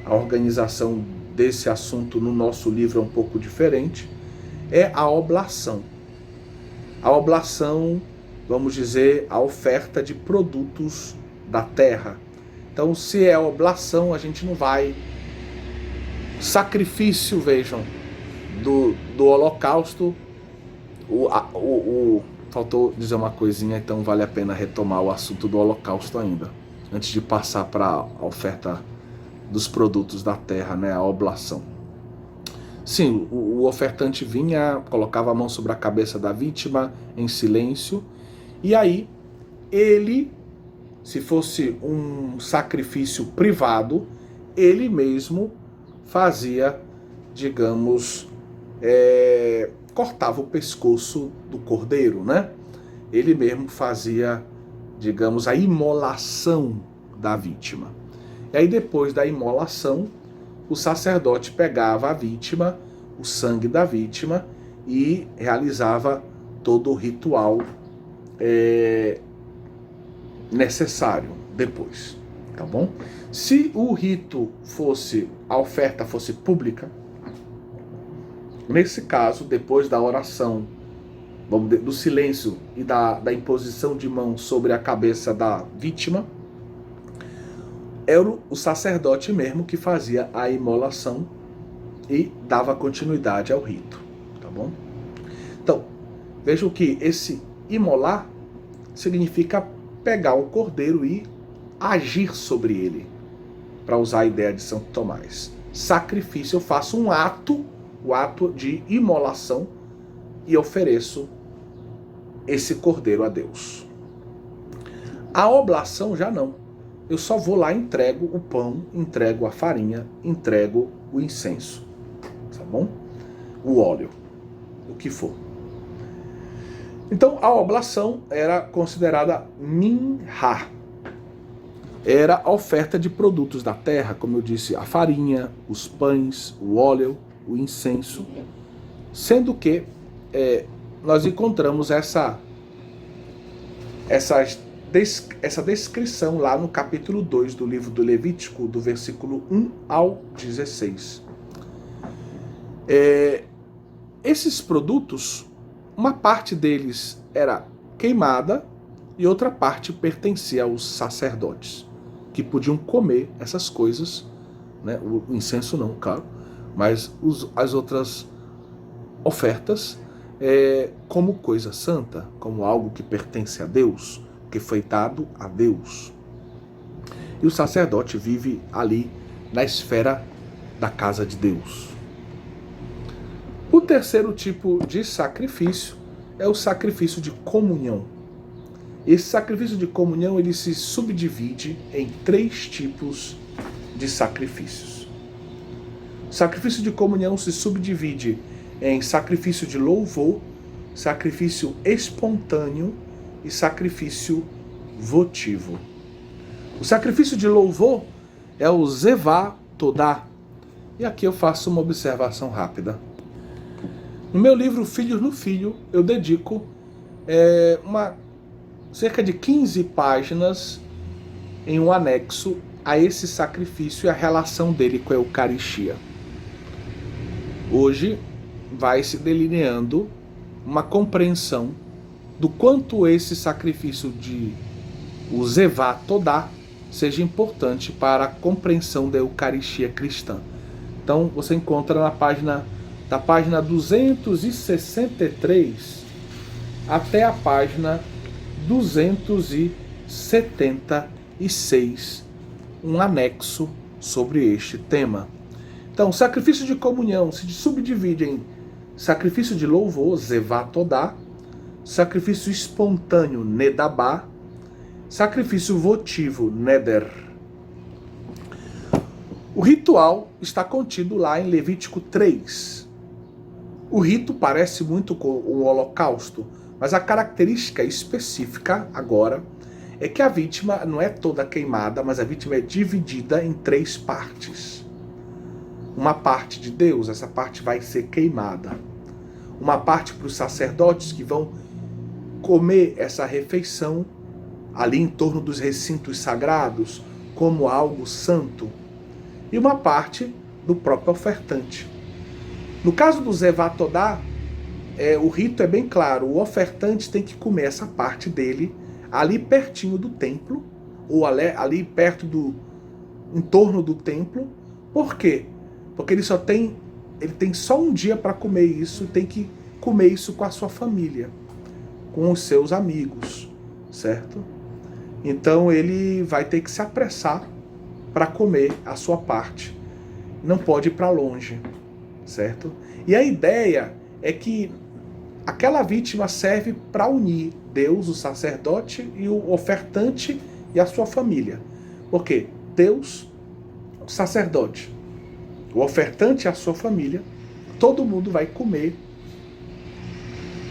A organização desse assunto no nosso livro é um pouco diferente, é a oblação. A oblação, vamos dizer, a oferta de produtos da terra. Então, se é oblação, a gente não vai... Sacrifício, vejam, do holocausto, faltou dizer uma coisinha, então vale a pena retomar o assunto do holocausto ainda, antes de passar para a oferta dos produtos da terra, né, a oblação. Sim, o ofertante vinha, colocava a mão sobre a cabeça da vítima em silêncio, e aí ele, se fosse um sacrifício privado, ele mesmo fazia, digamos, cortava o pescoço do cordeiro, né? Ele mesmo fazia, digamos, a imolação da vítima. E aí depois da imolação, o sacerdote pegava a vítima, o sangue da vítima, e realizava todo o ritual necessário depois, tá bom? Se o rito fosse, a oferta fosse pública, nesse caso, depois da oração, do silêncio e da imposição de mão sobre a cabeça da vítima, era o sacerdote mesmo que fazia a imolação e dava continuidade ao rito, tá bom? Então, vejam que esse imolar significa pegar um cordeiro e agir sobre ele, para usar a ideia de Santo Tomás. Sacrifício, eu faço um ato, o ato de imolação, e ofereço esse cordeiro a Deus. A oblação já não. Eu só vou lá e entrego o pão, entrego a farinha, entrego o incenso, tá bom? O óleo, o que for. Então a oblação era considerada minhá. Era a oferta de produtos da terra, como eu disse, a farinha, os pães, o óleo, o incenso, sendo que nós encontramos essa descrição lá no capítulo 2 do livro do Levítico, do versículo 1 ao 16. Esses produtos, uma parte deles era queimada e outra parte pertencia aos sacerdotes, que podiam comer essas coisas, né? O incenso não, claro, mas as outras ofertas como coisa santa, como algo que pertence a Deus, que foi dado a Deus. E o sacerdote vive ali na esfera da casa de Deus. O terceiro tipo de sacrifício é o sacrifício de comunhão. Esse sacrifício de comunhão, ele se subdivide em 3 tipos de sacrifícios. O sacrifício de comunhão se subdivide em sacrifício de louvor, sacrifício espontâneo e sacrifício votivo. O sacrifício de louvor é o Zevá Todá. E aqui eu faço uma observação rápida. No meu livro Filhos no Filho, eu dedico cerca de 15 páginas em um anexo a esse sacrifício e a relação dele com a Eucaristia. Hoje vai se delineando uma compreensão do quanto esse sacrifício de o Zevá Todá seja importante para a compreensão da Eucaristia cristã. Então você encontra da página 263 até a página 276 um anexo sobre este tema. Então, sacrifício de comunhão se subdivide em sacrifício de louvor, Zevá Todá, sacrifício espontâneo, Nedabá, sacrifício votivo, Neder. O ritual está contido lá em Levítico 3. O rito parece muito com o holocausto, mas a característica específica agora é que a vítima não é toda queimada, mas a vítima é dividida em 3 partes. Uma parte de Deus, essa parte vai ser queimada. Uma parte para os sacerdotes que vão comer essa refeição ali em torno dos recintos sagrados, como algo santo. E uma parte do próprio ofertante. No caso do Zevatodá, o rito é bem claro. O ofertante tem que comer essa parte dele ali pertinho do templo, ou ali perto em torno do templo. Por quê? Porque ele tem só um dia para comer isso, e tem que comer isso com a sua família, com os seus amigos, certo? Então ele vai ter que se apressar para comer a sua parte. Não pode ir para longe, certo? E a ideia é que aquela vítima serve para unir Deus, o sacerdote, e o ofertante e a sua família. Por quê? Deus, o sacerdote, o ofertante e a sua família, todo mundo vai comer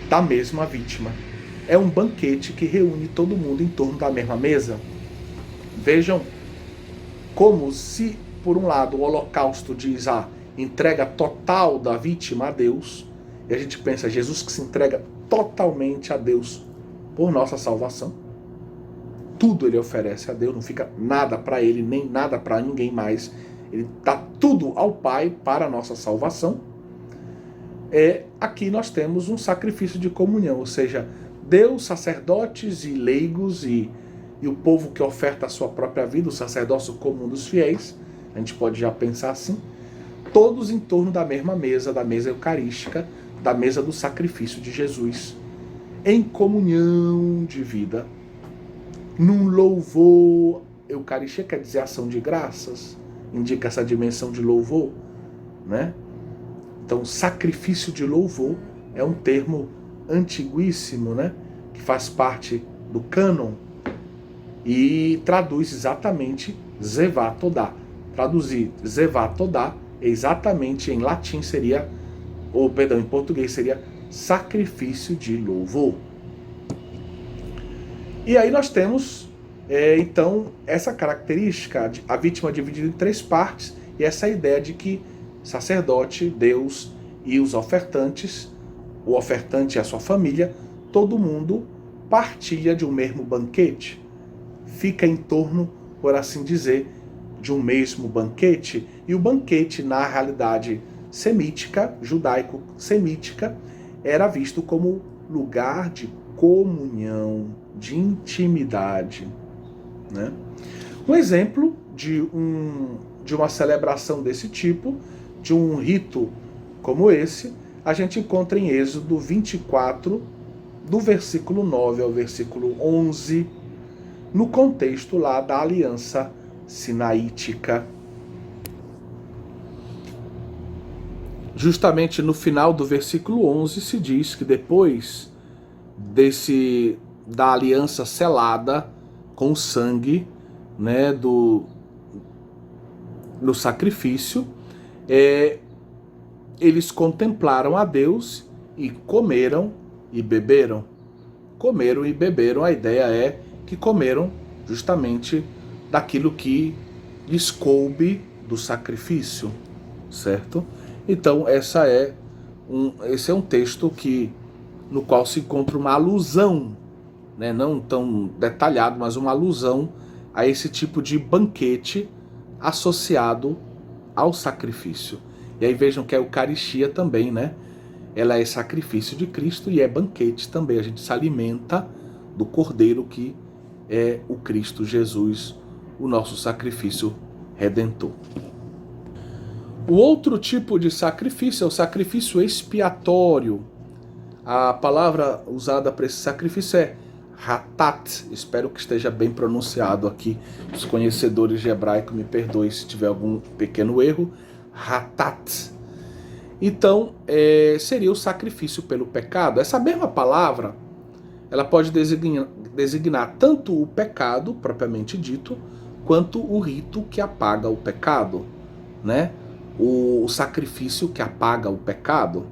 da mesma vítima. É um banquete que reúne todo mundo em torno da mesma mesa. Vejam como se, por um lado, o holocausto diz a entrega total da vítima a Deus, e a gente pensa, Jesus que se entrega totalmente a Deus por nossa salvação. Tudo ele oferece a Deus, não fica nada para ele, nem nada para ninguém mais. Ele dá tudo ao Pai para a nossa salvação. Aqui nós temos um sacrifício de comunhão, ou seja, Deus, sacerdotes e leigos e o povo que oferta a sua própria vida, o sacerdócio comum dos fiéis, a gente pode já pensar assim, todos em torno da mesma mesa, da mesa eucarística, da mesa do sacrifício de Jesus, em comunhão de vida, num louvor. Eucaristia quer dizer ação de graças, indica essa dimensão de louvor, né? Então, sacrifício de louvor é um termo antiguíssimo, né? Que faz parte do cânon e traduz exatamente Zevatodá. Traduzir Zevatodá exatamente em latim seria, em português seria sacrifício de louvor. E aí nós temos, então, essa característica, a vítima dividida em 3 partes, e essa ideia de que sacerdote, Deus e os ofertantes, o ofertante e a sua família, todo mundo partilha de um mesmo banquete, fica em torno, por assim dizer, de um mesmo banquete, e o banquete, na realidade semítica, judaico-semítica, era visto como lugar de comunhão, de intimidade, né? Um exemplo de uma celebração desse tipo, de um rito como esse, a gente encontra em Êxodo 24, do versículo 9 ao versículo 11, no contexto lá da aliança sinaítica. Justamente no final do versículo 11 se diz que depois da aliança selada com o sangue, né, do sacrifício, eles contemplaram a Deus e comeram e beberam. Comeram e beberam, a ideia é que comeram justamente daquilo que lhes coube do sacrifício, certo? Então esse é um texto no qual se encontra uma alusão, né, não tão detalhado, mas uma alusão a esse tipo de banquete associado ao sacrifício. E aí vejam que a Eucaristia também, né? Ela é sacrifício de Cristo e é banquete também. A gente se alimenta do Cordeiro que é o Cristo Jesus, o nosso sacrifício redentor. O outro tipo de sacrifício é o sacrifício expiatório. A palavra usada para esse sacrifício é hatat. Espero que esteja bem pronunciado aqui. Os conhecedores de hebraico me perdoem se tiver algum pequeno erro. Hatat. Então, seria o sacrifício pelo pecado. Essa mesma palavra, ela pode designar tanto o pecado, propriamente dito, quanto o rito que apaga o pecado. né, o sacrifício que apaga o pecado.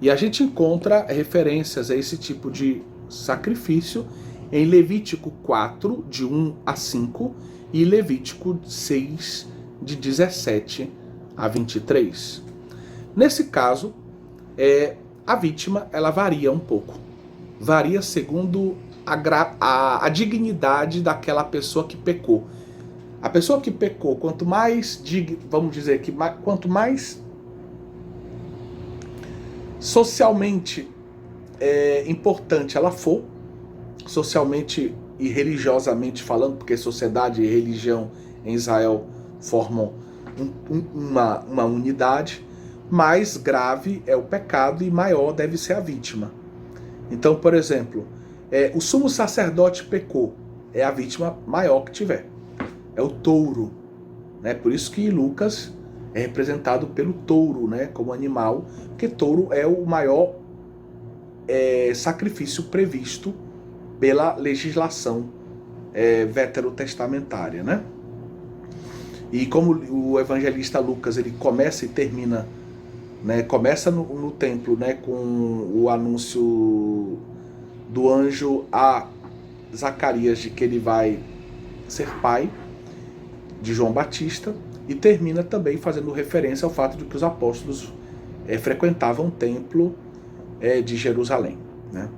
E a gente encontra referências a esse tipo de sacrifício em Levítico 4, de 1 a 5, e Levítico 6, de 17 a 23. Nesse caso, a vítima ela varia um pouco. Varia segundo a dignidade daquela pessoa que pecou. A pessoa que pecou, quanto mais, vamos dizer que quanto mais socialmente importante ela for, socialmente e religiosamente falando, porque sociedade e religião em Israel formam uma unidade, mais grave é o pecado e maior deve ser a vítima. Então, por exemplo, o sumo sacerdote pecou, é a vítima maior que tiver. É o touro, né? Por isso que Lucas é representado pelo touro, né? Como animal, porque touro é o maior sacrifício previsto pela legislação veterotestamentária, né? E como o evangelista Lucas ele começa e termina, né? Começa no templo, né? Com o anúncio do anjo a Zacarias de que ele vai ser pai de João Batista, e termina também fazendo referência ao fato de que os apóstolos frequentavam o templo de Jerusalém, né?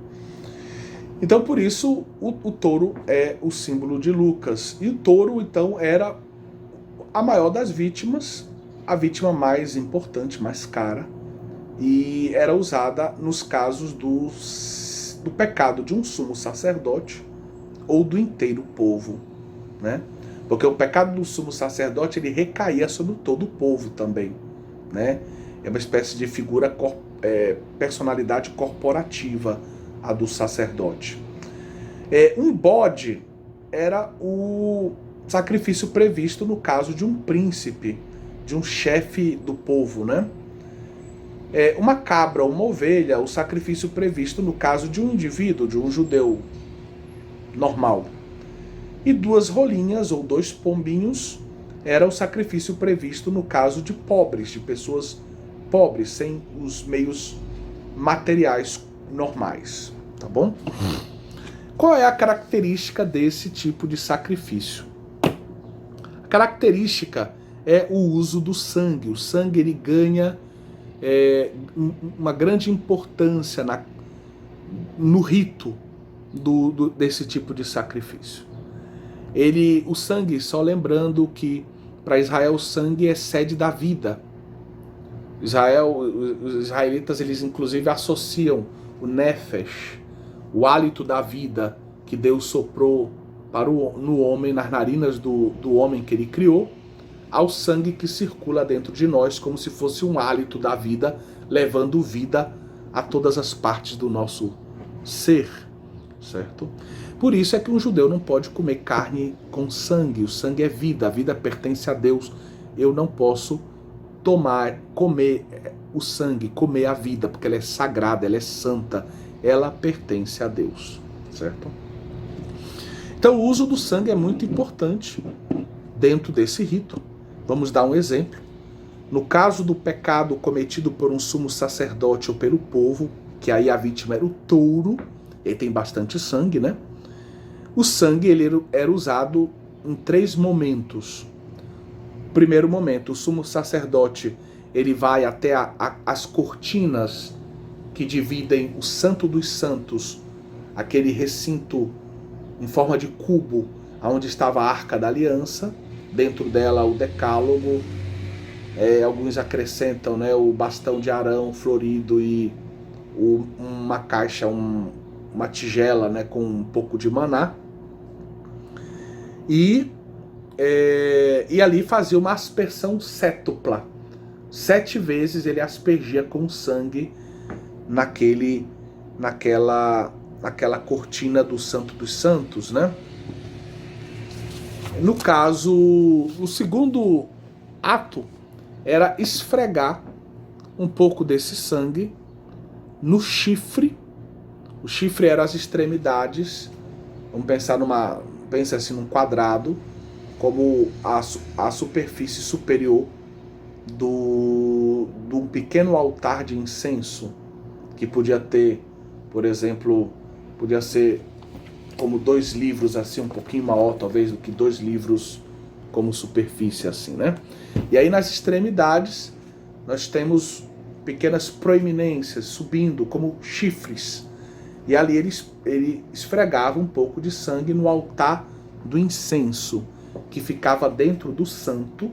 Então por isso o touro é o símbolo de Lucas, e o touro então era a maior das vítimas, a vítima mais importante, mais cara, e era usada nos casos do pecado de um sumo sacerdote ou do inteiro povo, né? Porque o pecado do sumo sacerdote ele recaía sobre todo o povo também, né? É uma espécie de figura, personalidade corporativa a do sacerdote. Um bode era o sacrifício previsto no caso de um príncipe, de um chefe do povo, né? Uma cabra ou uma ovelha, o sacrifício previsto no caso de um indivíduo, de um judeu normal. E 2 rolinhas ou 2 pombinhos era o sacrifício previsto no caso de pobres, de pessoas pobres, sem os meios materiais normais, tá bom? Qual é a característica desse tipo de sacrifício? A característica é o uso do sangue. O sangue ele ganha uma grande importância no rito desse tipo de sacrifício. O sangue, só lembrando que para Israel o sangue é sede da vida. Os israelitas eles inclusive associam o nefesh, o hálito da vida que Deus soprou no homem, nas narinas do homem que ele criou, ao sangue que circula dentro de nós, como se fosse um hálito da vida, levando vida a todas as partes do nosso ser, certo? Por isso é que um judeu não pode comer carne com sangue. O sangue é vida, a vida pertence a Deus. Eu não posso comer o sangue, comer a vida, porque ela é sagrada, ela é santa, ela pertence a Deus, certo? Então o uso do sangue é muito importante dentro desse rito. Vamos dar um exemplo. No caso do pecado cometido por um sumo sacerdote ou pelo povo, que aí a vítima era o touro, ele tem bastante sangue, né? O sangue ele era usado em 3 momentos. Primeiro momento, o sumo sacerdote ele vai até as cortinas que dividem o Santo dos Santos, aquele recinto em forma de cubo, onde estava a Arca da Aliança, dentro dela o Decálogo, alguns acrescentam, né, o bastão de Arão florido e uma caixa, uma tigela, né, com um pouco de maná, e ali fazia uma aspersão sétupla. 7 vezes ele aspergia com sangue naquela cortina do Santo dos Santos, né? No caso, o segundo ato era esfregar um pouco desse sangue no chifre. O chifre era as extremidades. Vamos pensar pensa assim num quadrado, como a superfície superior de um pequeno altar de incenso, que podia ter, por exemplo, podia ser como 2 livros assim, um pouquinho maior talvez do que 2 livros como superfície assim, né? E aí nas extremidades nós temos pequenas proeminências subindo como chifres, e ali ele esfregava um pouco de sangue no altar do incenso, que ficava dentro do santo,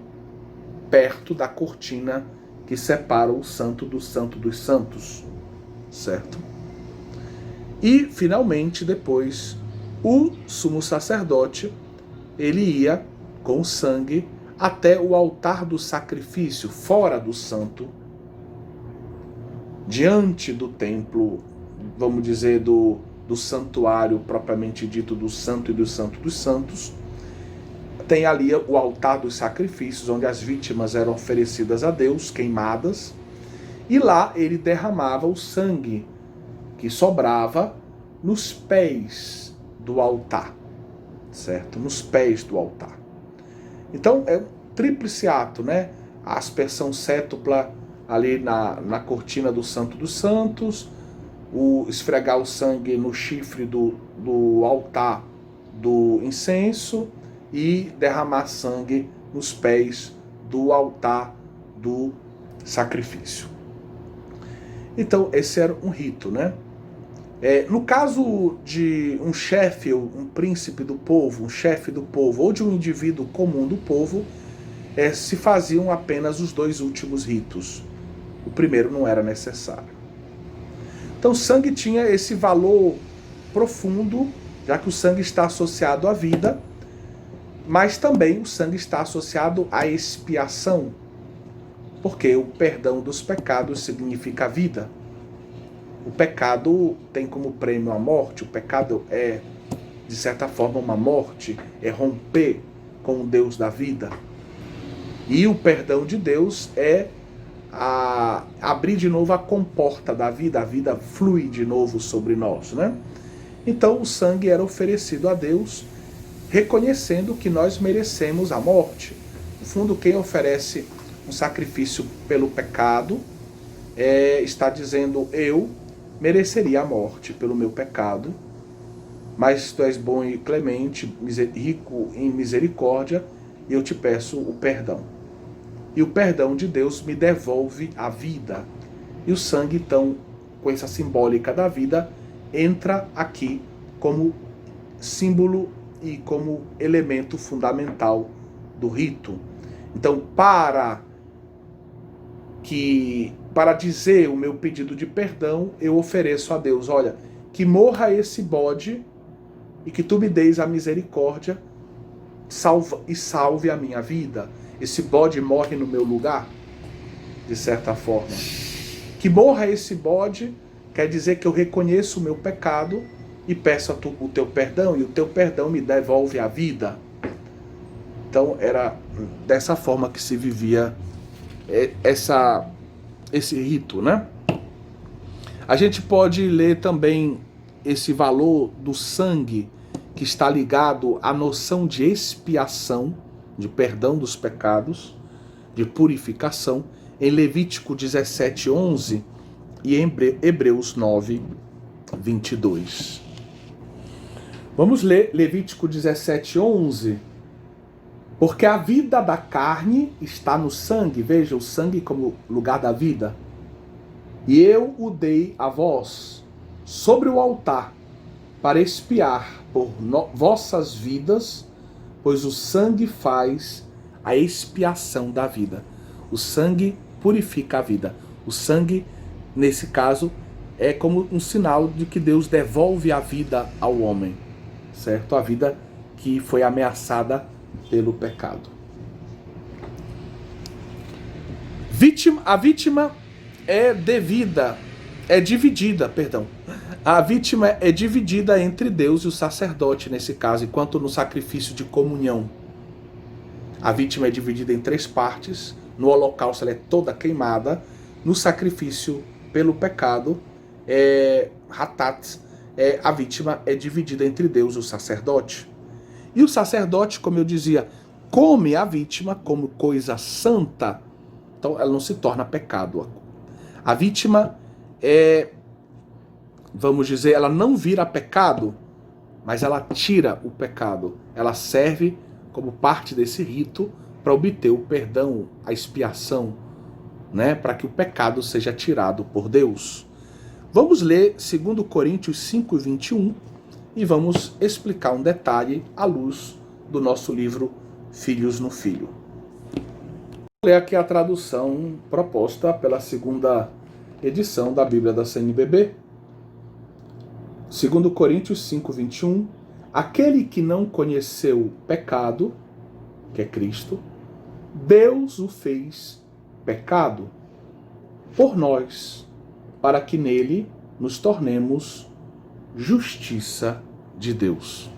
perto da cortina que separa o santo dos santos, certo? E finalmente depois o sumo sacerdote, ele ia com o sangue até o altar do sacrifício, fora do santo, diante do templo, vamos dizer, do santuário propriamente dito, do santo e do santo dos santos. Tem ali o altar dos sacrifícios, onde as vítimas eram oferecidas a Deus, queimadas, e lá ele derramava o sangue que sobrava nos pés do altar, certo? Nos pés do altar. Então é um tríplice ato, né? A aspersão sétupla ali na cortina do Santo dos Santos, o esfregar o sangue no chifre do altar do incenso e derramar sangue nos pés do altar do sacrifício. Então esse era um rito, né? No caso de um chefe, um príncipe do povo, um chefe do povo, ou de um indivíduo comum do povo, se faziam apenas os 2 últimos ritos. O primeiro não era necessário. Então o sangue tinha esse valor profundo, já que o sangue está associado à vida, mas também o sangue está associado à expiação, porque o perdão dos pecados significa vida. O pecado tem como prêmio a morte, o pecado é, de certa forma, uma morte, é romper com o Deus da vida. E o perdão de Deus é abrir de novo a comporta da vida, a vida flui de novo sobre nós, né? Então o sangue era oferecido a Deus, reconhecendo que nós merecemos a morte. No fundo, quem oferece um sacrifício pelo pecado está dizendo: eu mereceria a morte pelo meu pecado, mas tu és bom e clemente, rico em misericórdia, e eu te peço o perdão. E o perdão de Deus me devolve a vida. E o sangue, então, com essa simbólica da vida, entra aqui como símbolo e como elemento fundamental do rito. Então, para dizer o meu pedido de perdão, eu ofereço a Deus: olha, que morra esse bode e que tu me deis a misericórdia, salve a minha vida. Esse bode morre no meu lugar, de certa forma. Que morra esse bode quer dizer que eu reconheço o meu pecado e peço o teu perdão, e o teu perdão me devolve a vida. Então era dessa forma que se vivia esse rito, né? A gente pode ler também esse valor do sangue que está ligado à noção de expiação, de perdão dos pecados, de purificação, em Levítico 17:11 e em Hebreus 9:22. Vamos ler Levítico 17:11. Porque a vida da carne está no sangue, veja, o sangue como lugar da vida. E eu o dei a vós sobre o altar, para expiar por vossas vidas, pois o sangue faz a expiação da vida. O sangue purifica a vida. O sangue, nesse caso, é como um sinal de que Deus devolve a vida ao homem, certo? A vida que foi ameaçada pelo pecado. A vítima é dividida. A vítima é dividida entre Deus e o sacerdote, nesse caso, enquanto no sacrifício de comunhão a vítima é dividida em 3 partes. No holocausto ela é toda queimada. No sacrifício pelo pecado, a vítima é dividida entre Deus e o sacerdote. E o sacerdote, como eu dizia, come a vítima como coisa santa. então ela não se torna pecado. A vítima vamos dizer, ela não vira pecado, mas ela tira o pecado. Ela serve como parte desse rito para obter o perdão, a expiação, né, para que o pecado seja tirado por Deus. Vamos ler 2 Coríntios 5:21 e vamos explicar um detalhe à luz do nosso livro Filhos no Filho. Vou ler aqui a tradução proposta pela segunda edição da Bíblia da CNBB. 2 Coríntios 5:21, aquele que não conheceu o pecado, que é Cristo, Deus o fez pecado por nós, para que nele nos tornemos justiça de Deus.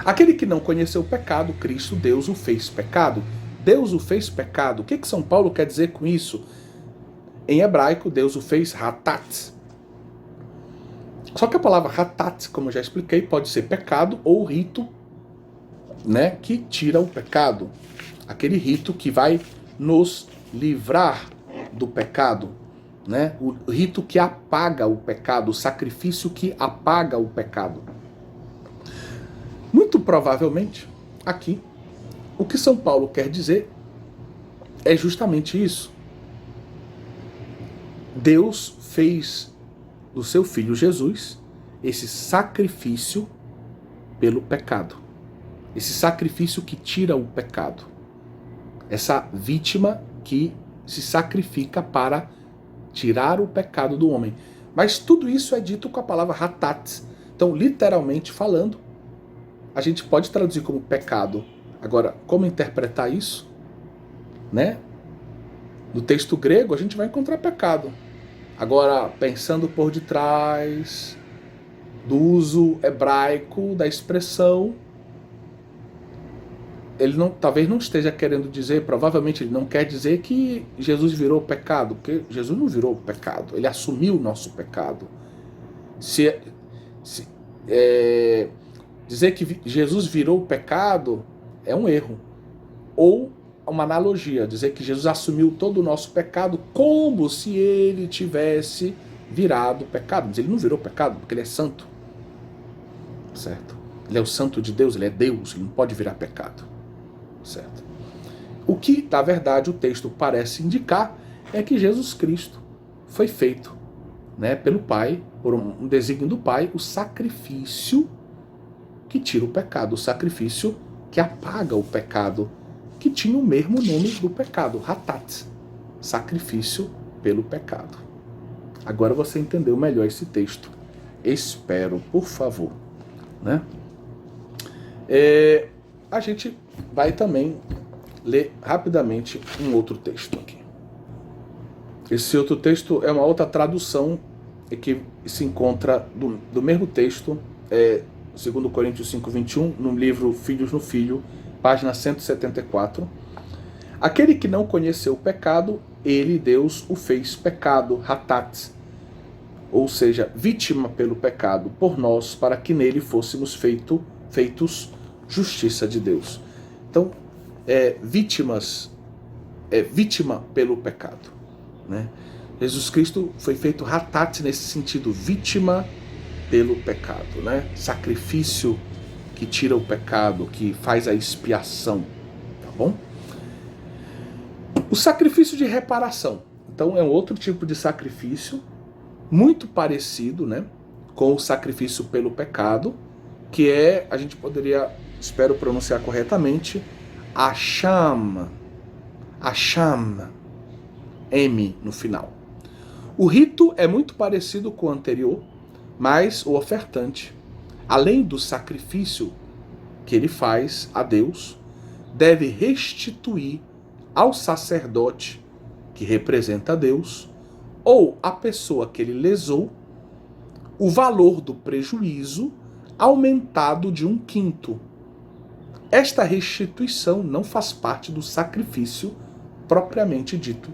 Aquele que não conheceu o pecado, Cristo, Deus o fez pecado. Deus o fez pecado. O que São Paulo quer dizer com isso? Em hebraico, Deus o fez hatat. Só que a palavra hatat, como eu já expliquei, pode ser pecado ou rito, né, que tira o pecado. Aquele rito que vai nos livrar do pecado, né? O rito que apaga o pecado, o sacrifício que apaga o pecado. Muito provavelmente, aqui, o que São Paulo quer dizer é justamente isso. Deus fez do seu Filho Jesus esse sacrifício pelo pecado. Esse sacrifício que tira o pecado. Essa vítima que se sacrifica para tirar o pecado do homem. Mas tudo isso é dito com a palavra hatat. Então, literalmente falando, a gente pode traduzir como pecado. Agora, como interpretar isso? Né? No texto grego, a gente vai encontrar pecado. Agora, pensando por detrás do uso hebraico da expressão, ele talvez não esteja querendo dizer, provavelmente ele não quer dizer que Jesus virou pecado, porque Jesus não virou pecado, ele assumiu o nosso pecado. Dizer que Jesus virou pecado é um erro. Ou uma analogia, dizer que Jesus assumiu todo o nosso pecado como se ele tivesse virado pecado. Mas ele não virou pecado, porque ele é santo. Certo? Ele é o santo de Deus, ele é Deus, ele não pode virar pecado. Certo? O que, na verdade, o texto parece indicar é que Jesus Cristo foi feito, né, pelo Pai, por um desígnio do Pai, o sacrifício que tira o pecado, o sacrifício que apaga o pecado, que tinha o mesmo nome do pecado, hatat, sacrifício pelo pecado. Agora você entendeu melhor esse texto. Espero, por favor. Né? A gente vai também ler rapidamente um outro texto aqui. Esse outro texto é uma outra tradução que se encontra do mesmo texto, 2 Coríntios 5:21, no livro Filhos no Filho, página 174. Aquele que não conheceu o pecado, ele, Deus, o fez pecado, hatat, ou seja, vítima pelo pecado, por nós, para que nele fôssemos feitos justiça de Deus. Então, vítima pelo pecado. Né? Jesus Cristo foi feito hatat nesse sentido, vítima pelo pecado, né? Sacrifício que tira o pecado, que faz a expiação, tá bom? O sacrifício de reparação, então, é um outro tipo de sacrifício, muito parecido, né, com o sacrifício pelo pecado, que a gente poderia, espero pronunciar corretamente, Asham, M no final. O rito é muito parecido com o anterior, mas o ofertante, além do sacrifício que ele faz a Deus, deve restituir ao sacerdote, que representa a Deus, ou a pessoa que ele lesou, o valor do prejuízo aumentado de 1/5. Esta restituição não faz parte do sacrifício propriamente dito,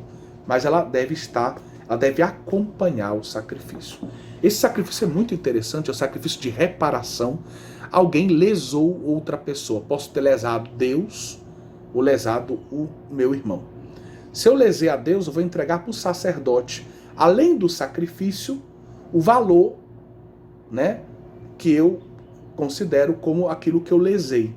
mas ela deve acompanhar o sacrifício. Esse sacrifício é muito interessante, é o sacrifício de reparação. Alguém lesou outra pessoa. Posso ter lesado Deus ou lesado o meu irmão. Se eu lesei a Deus, eu vou entregar para o sacerdote, além do sacrifício, o valor, né, que eu considero como aquilo que eu lesei.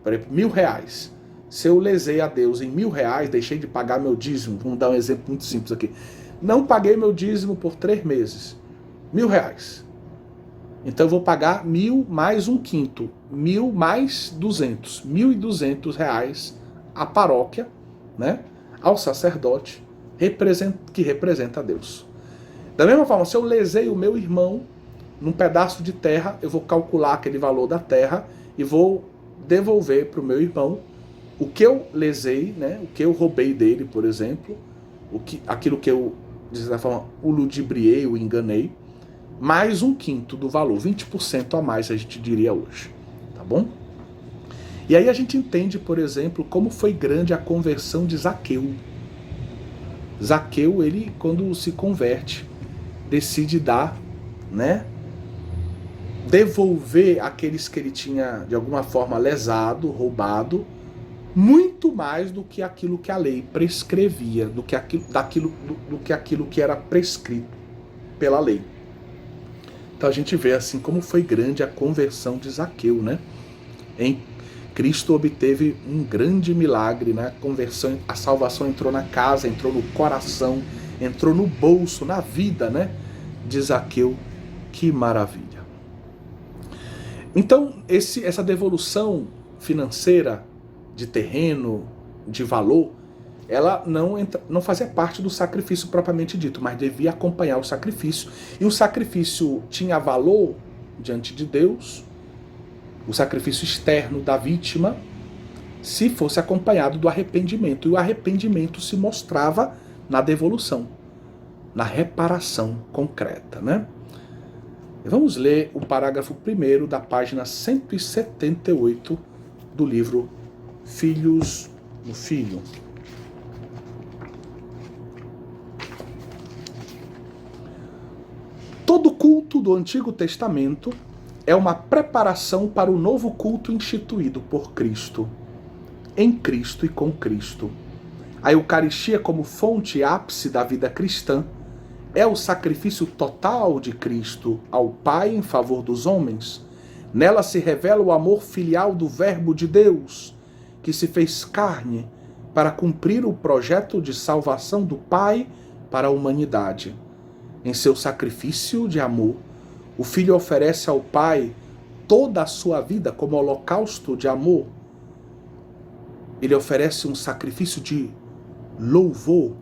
Por exemplo, R$1.000. Se eu lesei a Deus em R$1.000, deixei de pagar meu dízimo, vamos dar um exemplo muito simples aqui. Não paguei meu dízimo por 3 meses. R$1.000. Então eu vou pagar 1.000 mais um quinto. 1.000 mais 200. R$1.200 à paróquia, né? Ao sacerdote, que representa a Deus. Da mesma forma, se eu lesei o meu irmão num pedaço de terra, eu vou calcular aquele valor da terra e vou devolver para o meu irmão o que eu lesei, né? O que eu roubei dele, por exemplo, aquilo que eu, de certa forma, o ludibriei, o enganei, mais um quinto do valor, 20% a mais, a gente diria hoje, tá bom? E aí a gente entende, por exemplo, como foi grande a conversão de Zaqueu. Zaqueu, ele, quando se converte, decide dar, né? Devolver aqueles que ele tinha, de alguma forma, lesado, roubado, muito mais do que aquilo que a lei prescrevia, do que aquilo que era prescrito pela lei. Então a gente vê assim como foi grande a conversão de Zaqueu, né? Cristo obteve um grande milagre, né? A salvação entrou na casa, entrou no coração, entrou no bolso, na vida, né? De Zaqueu. Que maravilha. Então, essa devolução financeira de terreno, de valor, ela não fazia parte do sacrifício propriamente dito, mas devia acompanhar o sacrifício. E o sacrifício tinha valor diante de Deus, o sacrifício externo da vítima, se fosse acompanhado do arrependimento. E o arrependimento se mostrava na devolução, na reparação concreta, né? Vamos ler o parágrafo 1º da página 178 do livro Filhos do Filho. Todo culto do Antigo Testamento é uma preparação para o novo culto instituído por Cristo, em Cristo e com Cristo. A Eucaristia, como fonte e ápice da vida cristã, é o sacrifício total de Cristo ao Pai em favor dos homens. Nela se revela o amor filial do Verbo de Deus, que se fez carne para cumprir o projeto de salvação do Pai para a humanidade. Em seu sacrifício de amor, o Filho oferece ao Pai toda a sua vida como holocausto de amor. Ele oferece um sacrifício de louvor,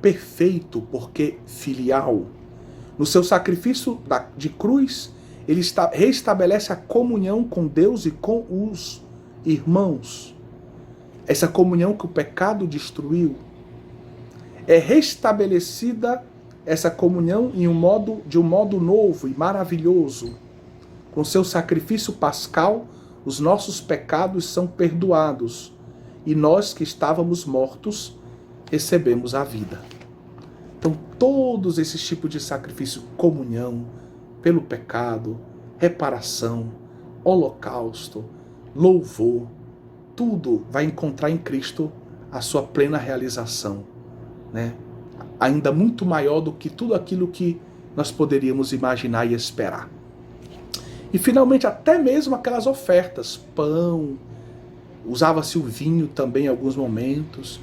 perfeito porque filial. No seu sacrifício de cruz, ele reestabelece a comunhão com Deus e com os irmãos. Essa comunhão que o pecado destruiu. É restabelecida essa comunhão de um modo novo e maravilhoso. Com seu sacrifício pascal, os nossos pecados são perdoados e nós que estávamos mortos recebemos a vida. Então, todos esses tipos de sacrifício, comunhão pelo pecado, reparação, holocausto, louvor, tudo vai encontrar em Cristo a sua plena realização, né? Ainda muito maior do que tudo aquilo que nós poderíamos imaginar e esperar. E finalmente, até mesmo aquelas ofertas, pão, usava-se o vinho também em alguns momentos,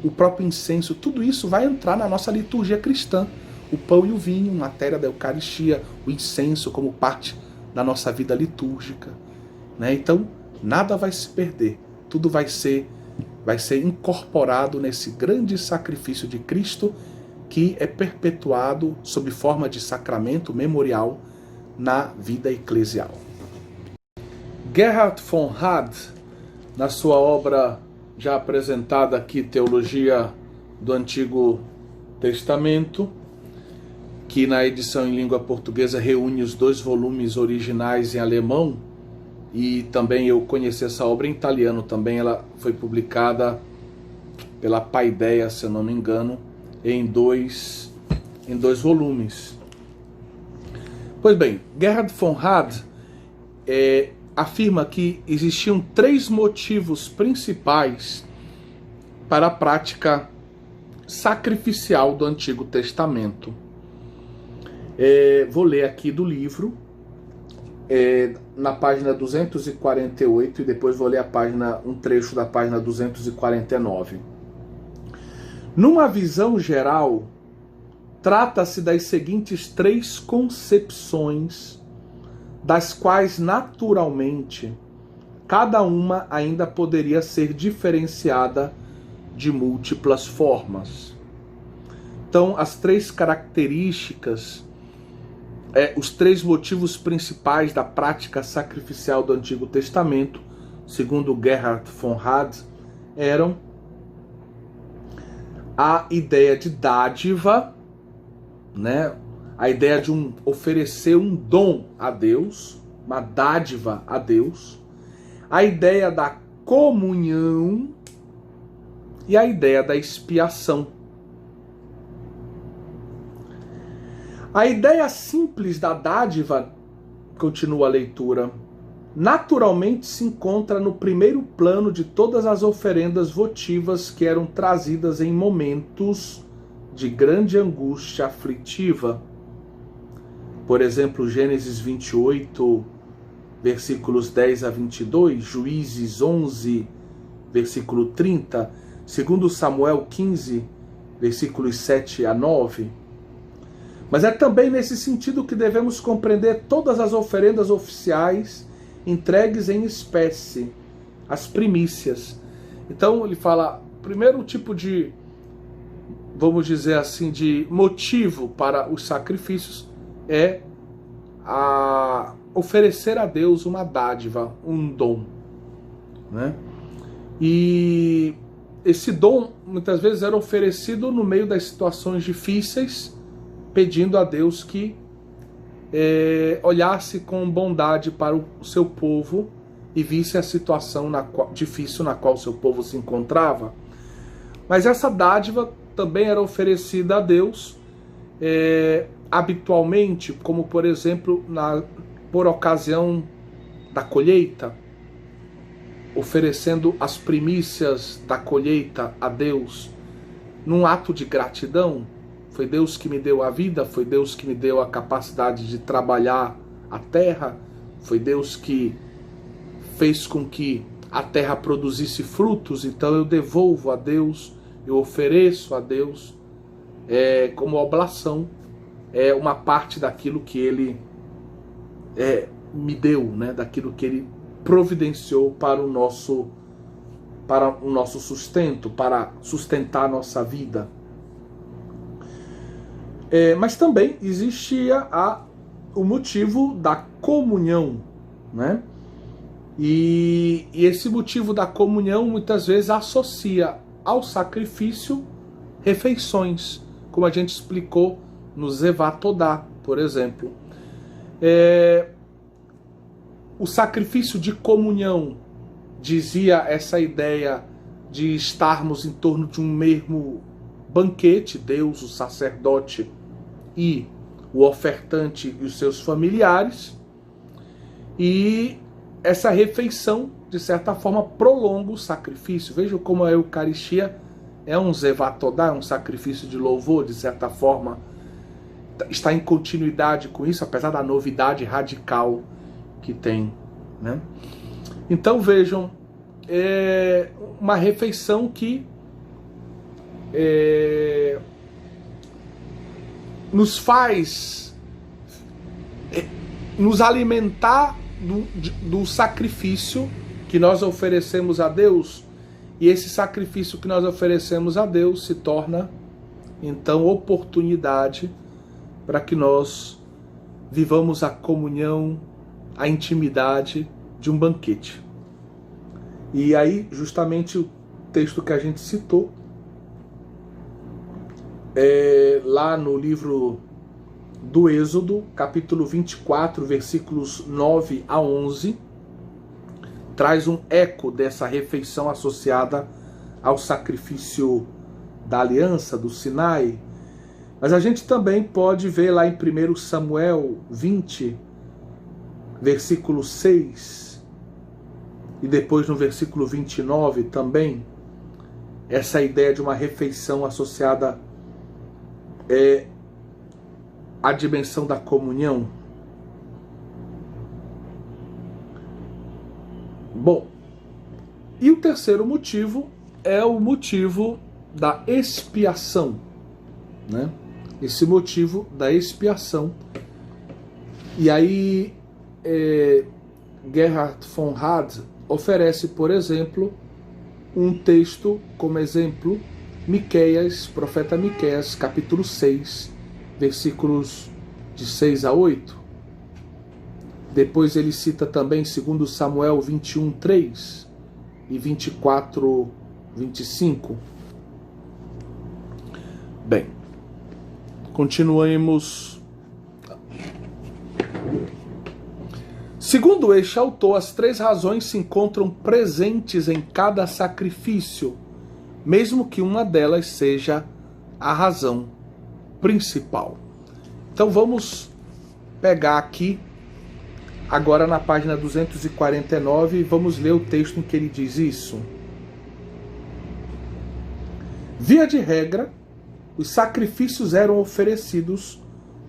o próprio incenso, tudo isso vai entrar na nossa liturgia cristã. O pão e o vinho, matéria da Eucaristia, o incenso como parte da nossa vida litúrgica, né? Então, nada vai se perder, tudo vai ser incorporado nesse grande sacrifício de Cristo, que é perpetuado sob forma de sacramento memorial na vida eclesial. Gerhard von Rad, na sua obra já apresentada aqui, Teologia do Antigo Testamento, que na edição em língua portuguesa reúne os 2 volumes originais em alemão, e também eu conheci essa obra em italiano também, ela foi publicada pela Paideia, se eu não me engano, em dois volumes. Pois bem, Gerhard von Rad afirma que existiam 3 motivos principais para a prática sacrificial do Antigo Testamento. Vou ler aqui do livro, na página 248, e depois vou ler um trecho da página 249. Numa visão geral, trata-se das seguintes 3 concepções, das quais naturalmente cada uma ainda poderia ser diferenciada de múltiplas formas. Então, as 3 características, os 3 motivos principais da prática sacrificial do Antigo Testamento, segundo Gerhard von Rad, eram a ideia de dádiva, né? A ideia de oferecer um dom a Deus, uma dádiva a Deus, a ideia da comunhão e a ideia da expiação. A ideia simples da dádiva, continua a leitura, naturalmente se encontra no primeiro plano de todas as oferendas votivas que eram trazidas em momentos de grande angústia aflitiva. Por exemplo, Gênesis 28, versículos 10 a 22, Juízes 11, versículo 30, segundo Samuel 15, versículos 7 a 9. Mas é também nesse sentido que devemos compreender todas as oferendas oficiais entregues em espécie, as primícias. Então ele fala, primeiro tipo de, vamos dizer assim, de motivo para os sacrifícios é oferecer a Deus uma dádiva, um dom, né? E esse dom muitas vezes era oferecido no meio das situações difíceis, pedindo a Deus que olhasse com bondade para o seu povo e visse a situação difícil na qual o seu povo se encontrava. Mas essa dádiva também era oferecida a Deus habitualmente, como por exemplo por ocasião da colheita, oferecendo as primícias da colheita a Deus num ato de gratidão. Foi Deus que me deu a vida, foi Deus que me deu a capacidade de trabalhar a terra, foi Deus que fez com que a terra produzisse frutos, então eu devolvo a Deus, eu ofereço a Deus como oblação, uma parte daquilo que Ele me deu, né? Daquilo que Ele providenciou para o nosso sustento, para sustentar a nossa vida. Mas também existia o motivo da comunhão, né? E esse motivo da comunhão muitas vezes associa ao sacrifício refeições, como a gente explicou no Zevatodá, por exemplo. O sacrifício de comunhão dizia essa ideia de estarmos em torno de um mesmo banquete, Deus, o sacerdote e o ofertante e os seus familiares, e essa refeição, de certa forma, prolonga o sacrifício. Vejam como a Eucaristia é um Zevatodá, é um sacrifício de louvor, de certa forma, está em continuidade com isso, apesar da novidade radical que tem, né? Então vejam, uma refeição que nos faz nos alimentar do sacrifício que nós oferecemos a Deus, e esse sacrifício que nós oferecemos a Deus se torna então oportunidade para que nós vivamos a comunhão, a intimidade de um banquete. E aí, justamente o texto que a gente citou, lá no livro do Êxodo, capítulo 24, versículos 9 a 11, traz um eco dessa refeição associada ao sacrifício da aliança, do Sinai. Mas a gente também pode ver lá em 1 Samuel 20, versículo 6, e depois no versículo 29 também, essa ideia de uma refeição associada à dimensão da comunhão? Bom, e o terceiro motivo é o motivo da expiação, né? Esse motivo da expiação. E aí Gerhard von Rad oferece, por exemplo, um texto como exemplo, Miqueias, profeta Miqueias, capítulo 6, versículos de 6 a 8. Depois ele cita também 2 Samuel 21, 3 e 24, 25. Bem, continuemos. Segundo este autor, as três razões se encontram presentes em cada sacrifício, mesmo que uma delas seja a razão principal. Então vamos pegar aqui, agora na página 249, e vamos ler o texto em que ele diz isso. Via de regra, os sacrifícios eram oferecidos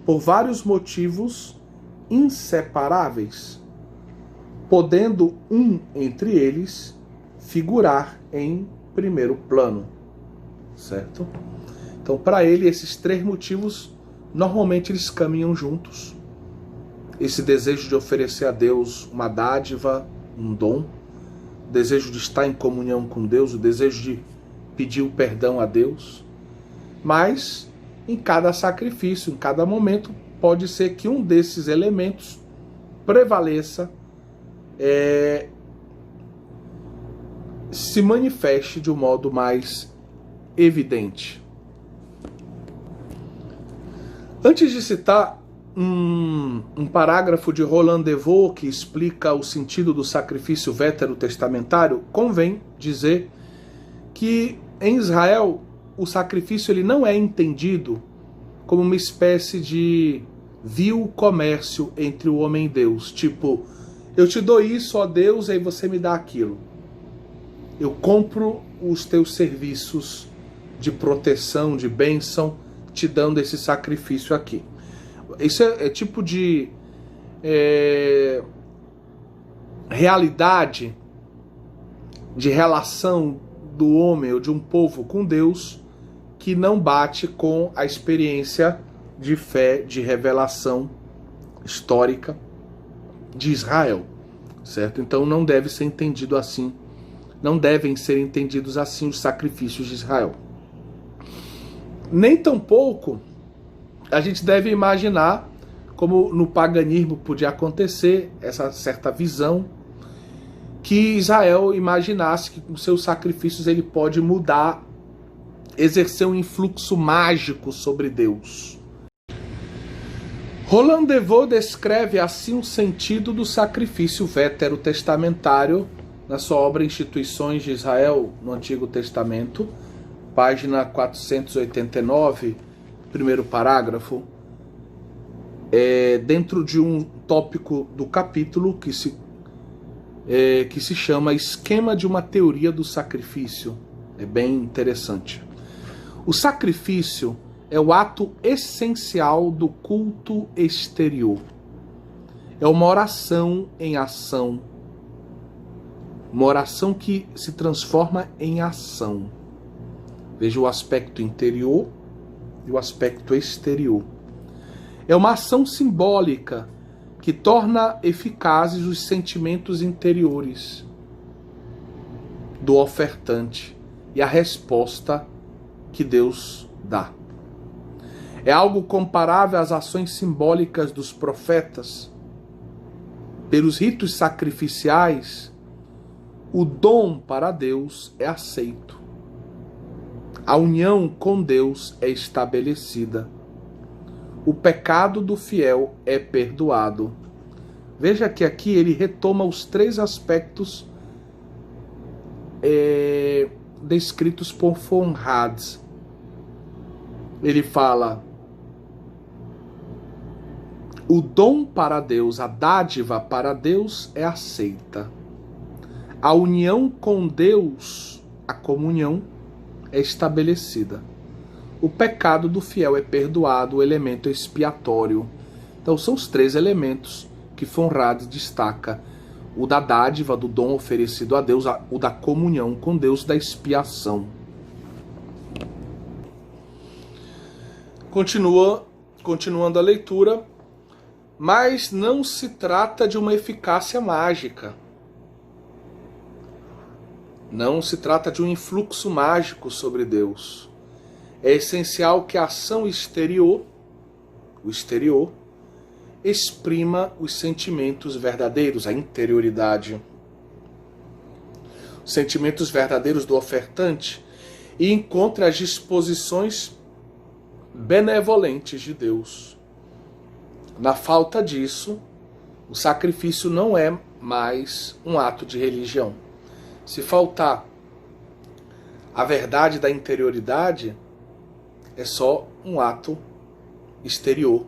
por vários motivos inseparáveis, podendo um entre eles figurar em primeiro plano, certo? Então, para ele, esses três motivos, normalmente eles caminham juntos. Esse desejo de oferecer a Deus uma dádiva, um dom, o desejo de estar em comunhão com Deus, o desejo de pedir o perdão a Deus. Mas, em cada sacrifício, em cada momento, pode ser que um desses elementos prevaleça, se manifeste de um modo mais evidente. Antes de citar um parágrafo de Roland de Vaux que explica o sentido do sacrifício veterotestamentário, convém dizer que em Israel o sacrifício ele não é entendido como uma espécie de vil comércio entre o homem e Deus, tipo, eu te dou isso, ó Deus, e aí você me dá aquilo. Eu compro os teus serviços de proteção, de bênção, te dando esse sacrifício aqui. Isso é tipo de realidade, de relação do homem ou de um povo com Deus que não bate com a experiência de fé, de revelação histórica de Israel, certo? Então não deve ser entendido assim, não devem ser entendidos assim os sacrifícios de Israel. Nem tampouco a gente deve imaginar, como no paganismo podia acontecer, essa certa visão, que Israel imaginasse que com seus sacrifícios ele pode mudar, exercer um influxo mágico sobre Deus. Roland de Vaux descreve assim o sentido do sacrifício veterotestamentário na sua obra Instituições de Israel no Antigo Testamento, página 489, primeiro parágrafo, dentro de um tópico do capítulo que se chama Esquema de uma Teoria do Sacrifício. É bem interessante. O sacrifício é o ato essencial do culto exterior. É uma oração em ação. Uma oração que se transforma em ação. Veja o aspecto interior e o aspecto exterior. É uma ação simbólica que torna eficazes os sentimentos interiores do ofertante e a resposta que Deus dá. É algo comparável às ações simbólicas dos profetas. Pelos ritos sacrificiais, o dom para Deus é aceito. A união com Deus é estabelecida. O pecado do fiel é perdoado. Veja que aqui ele retoma os três aspectos descritos por von Rad. Ele fala: o dom para Deus, a dádiva para Deus é aceita. A união com Deus, a comunhão, é estabelecida. O pecado do fiel é perdoado, o elemento expiatório. Então são os três elementos que Fonrad destaca: o da dádiva, do dom oferecido a Deus, o da comunhão com Deus, da expiação. Continuando a leitura, mas não se trata de uma eficácia mágica. Não se trata de um influxo mágico sobre Deus. É essencial que a ação exterior, o exterior, exprima os sentimentos verdadeiros, a interioridade. Os sentimentos verdadeiros do ofertante e encontre as disposições benevolentes de Deus. Na falta disso, o sacrifício não é mais um ato de religião. Se faltar a verdade da interioridade, é só um ato exterior.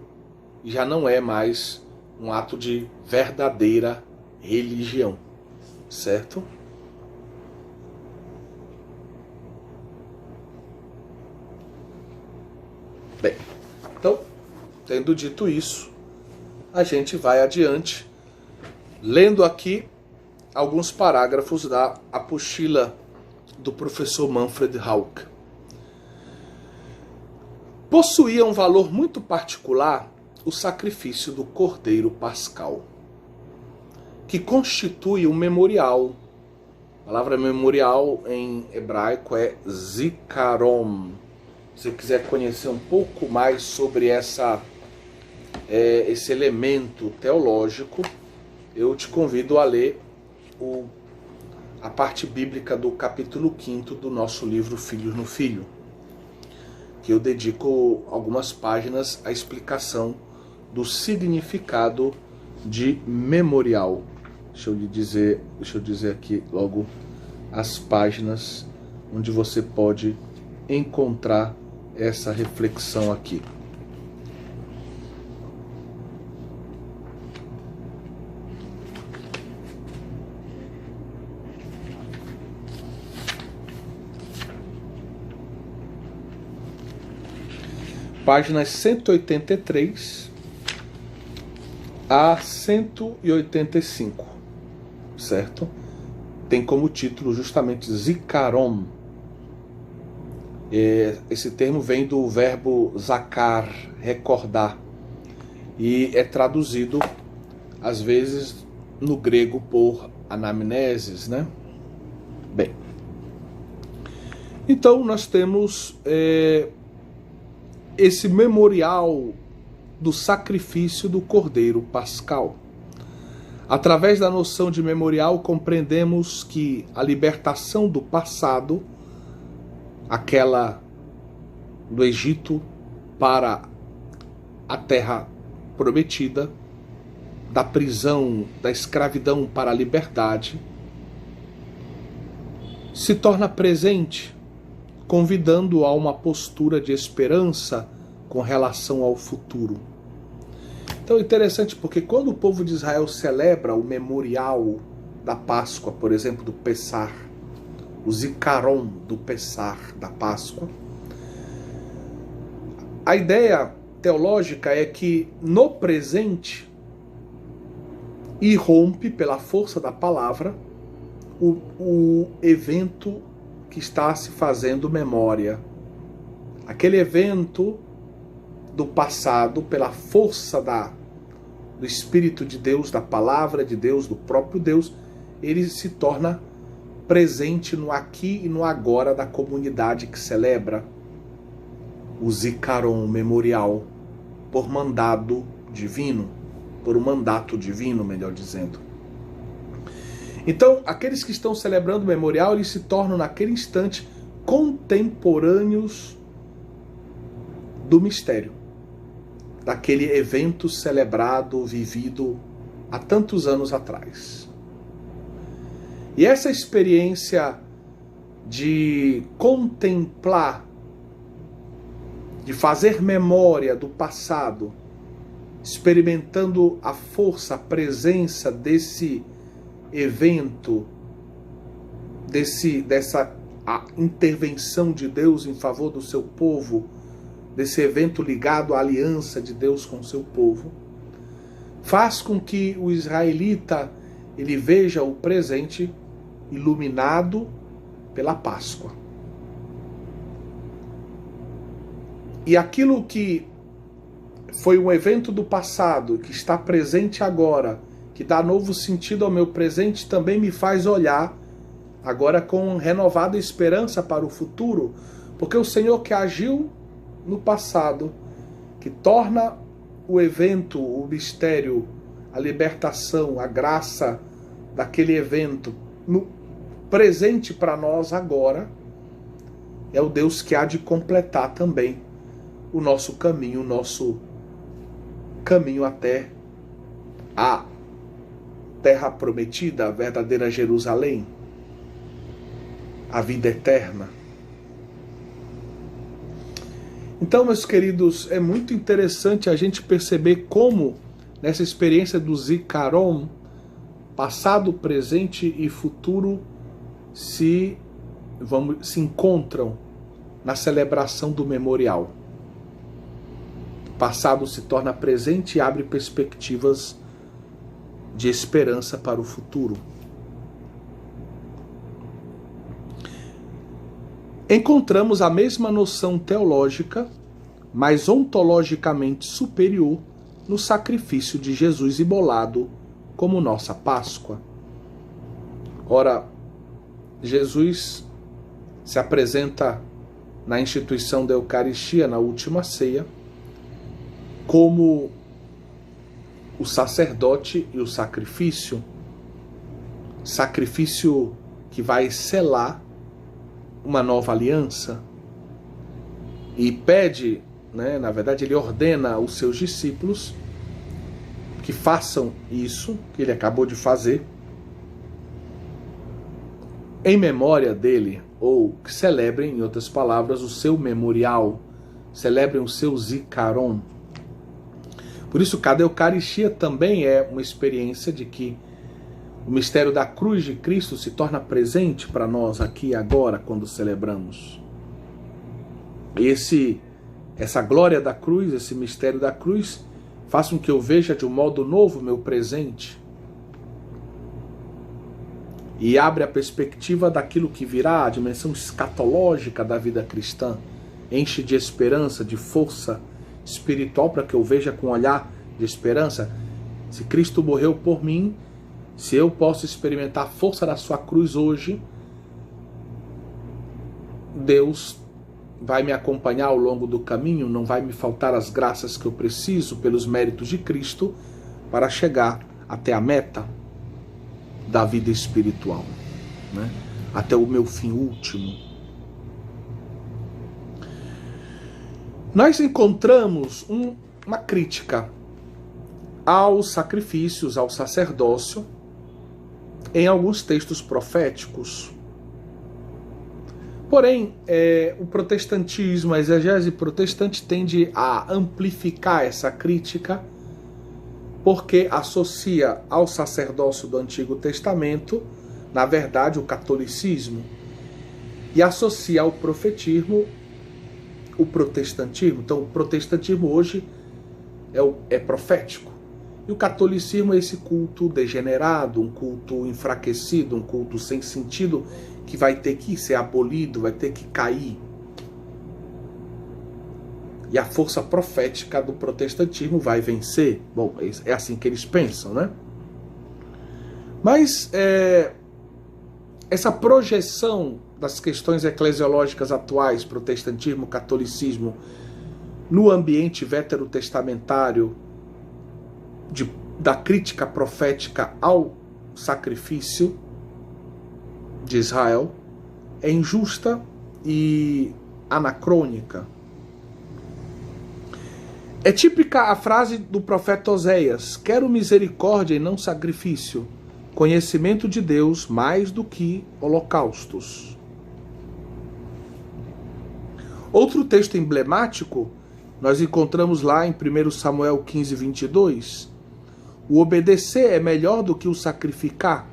Já não é mais um ato de verdadeira religião. Certo? Bem, então, tendo dito isso, a gente vai adiante, lendo aqui alguns parágrafos da apostila do professor Manfred Hauck. Possuía um valor muito particular o sacrifício do Cordeiro Pascal, que constitui um memorial. A palavra memorial em hebraico é zikaron. Se você quiser conhecer um pouco mais sobre esse elemento teológico, eu te convido a ler a parte bíblica do capítulo 5º do nosso livro Filhos no Filho, que eu dedico algumas páginas à explicação do significado de memorial. Deixa eu dizer aqui logo as páginas onde você pode encontrar essa reflexão aqui. Páginas 183 a 185, certo? Tem como título justamente Zikaron. Esse termo vem do verbo zakar, recordar, e é traduzido às vezes no grego por anamneses, né? Bem, então nós temos esse memorial do sacrifício do Cordeiro Pascal. Através da noção de memorial, compreendemos que a libertação do passado, aquela do Egito para a terra prometida, da prisão, da escravidão para a liberdade, se torna presente, convidando a uma postura de esperança com relação ao futuro. Então é interessante porque quando o povo de Israel celebra o memorial da Páscoa, por exemplo, do Pessar, o Zikaron do Pessar, da Páscoa, a ideia teológica é que no presente irrompe pela força da palavra o evento que está se fazendo memória. Aquele evento do passado, pela força do Espírito de Deus, da palavra de Deus, do próprio Deus, ele se torna presente no aqui e no agora da comunidade que celebra o Zikaron, o memorial, por mandado divino, por um mandato divino, melhor dizendo. Então, aqueles que estão celebrando o memorial, eles se tornam naquele instante contemporâneos do mistério, daquele evento celebrado, vivido há tantos anos atrás. E essa experiência de contemplar, de fazer memória do passado, experimentando a força, a presença desse evento, dessa a intervenção de Deus em favor do seu povo, desse evento ligado à aliança de Deus com o seu povo, faz com que o israelita ele veja o presente iluminado pela Páscoa. E aquilo que foi um evento do passado, que está presente agora, que dá novo sentido ao meu presente, também me faz olhar agora com renovada esperança para o futuro, porque o Senhor que agiu no passado, que torna o evento, o mistério, a libertação, a graça daquele evento no presente para nós agora, é o Deus que há de completar também o nosso caminho até a terra prometida, a verdadeira Jerusalém, a vida eterna. Então, meus queridos, é muito interessante a gente perceber como nessa experiência do Zikaron, passado, presente e futuro se encontram na celebração do memorial. O passado se torna presente e abre perspectivas de esperança para o futuro. Encontramos a mesma noção teológica, mas ontologicamente superior, no sacrifício de Jesus imolado como nossa Páscoa. Ora, Jesus se apresenta na instituição da Eucaristia, na última ceia, como o sacerdote e o sacrifício que vai selar uma nova aliança, e pede, na verdade ele ordena aos seus discípulos que façam isso que ele acabou de fazer em memória dele, ou que celebrem, em outras palavras, o seu memorial, celebrem o seu Zikaron. Por isso, cada Eucaristia também é uma experiência de que o mistério da cruz de Cristo se torna presente para nós aqui e agora, quando celebramos. Essa glória da cruz, esse mistério da cruz, faz com que eu veja de um modo novo o meu presente e abre a perspectiva daquilo que virá, a dimensão escatológica da vida cristã, enche de esperança, de força espiritual, para que eu veja com um olhar de esperança. Se Cristo morreu por mim, se eu posso experimentar a força da sua cruz hoje, Deus vai me acompanhar ao longo do caminho, não vai me faltar as graças que eu preciso pelos méritos de Cristo para chegar até a meta da vida espiritual, até o meu fim último. Nós encontramos uma crítica aos sacrifícios, ao sacerdócio, em alguns textos proféticos. Porém, o protestantismo, a exegese protestante tende a amplificar essa crítica, porque associa ao sacerdócio do Antigo Testamento, na verdade, o catolicismo, e associa ao profetismo o protestantismo. Então, o protestantismo hoje é profético. E o catolicismo é esse culto degenerado, um culto enfraquecido, um culto sem sentido, que vai ter que ser abolido, vai ter que cair. E a força profética do protestantismo vai vencer. Bom, é assim que eles pensam, Mas essa projeção das questões eclesiológicas atuais, protestantismo, catolicismo, no ambiente veterotestamentário, da crítica profética ao sacrifício de Israel, é injusta e anacrônica. É típica a frase do profeta Oséias: quero misericórdia e não sacrifício, conhecimento de Deus mais do que holocaustos. Outro texto emblemático nós encontramos lá em 1 Samuel 15, 22. O obedecer é melhor do que o sacrificar.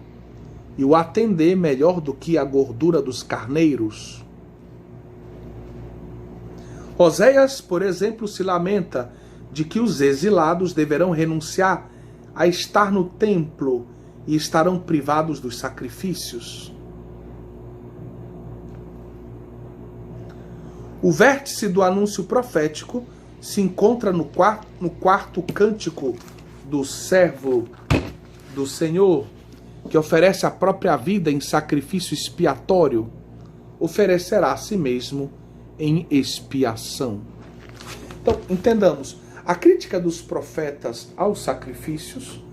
e o atender melhor do que a gordura dos carneiros. Oséias, por exemplo, se lamenta de que os exilados deverão renunciar a estar no templo e estarão privados dos sacrifícios. O vértice do anúncio profético se encontra no quarto cântico do servo do Senhor, que oferece a própria vida em sacrifício expiatório, oferecerá a si mesmo em expiação. Então, entendamos, a crítica dos profetas aos sacrifícios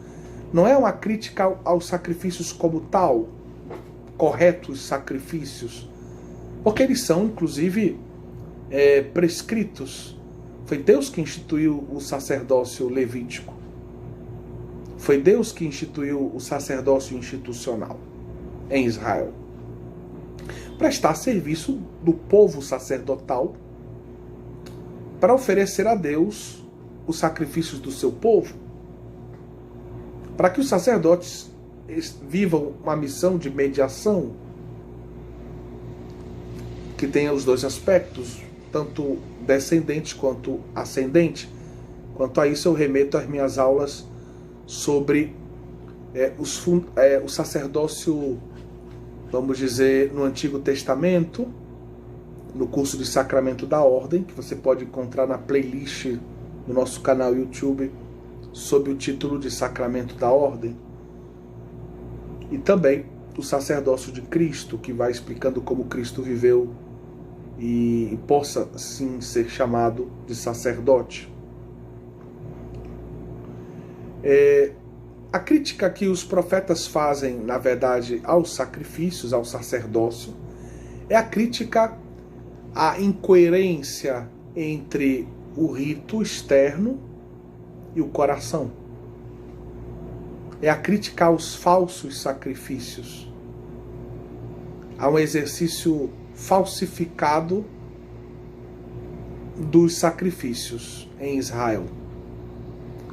não é uma crítica aos sacrifícios como tal, corretos sacrifícios, porque eles são, inclusive, prescritos. Foi Deus que instituiu o sacerdócio levítico. Foi Deus que instituiu o sacerdócio institucional em Israel. Para estar a serviço do povo sacerdotal, para oferecer a Deus os sacrifícios do seu povo, para que os sacerdotes vivam uma missão de mediação que tenha os dois aspectos, tanto descendente quanto ascendente. Quanto a isso, eu remeto às minhas aulas sobre o sacerdócio, vamos dizer, no Antigo Testamento, no curso de Sacramento da Ordem, que você pode encontrar na playlist no nosso canal YouTube, sob o título de Sacramento da Ordem. E também o sacerdócio de Cristo, que vai explicando como Cristo viveu e possa, sim, ser chamado de sacerdote. A crítica que os profetas fazem, na verdade, aos sacrifícios, ao sacerdócio, é a crítica à incoerência entre o rito externo e o coração. É a crítica aos falsos sacrifícios, a um exercício falsificado dos sacrifícios em Israel.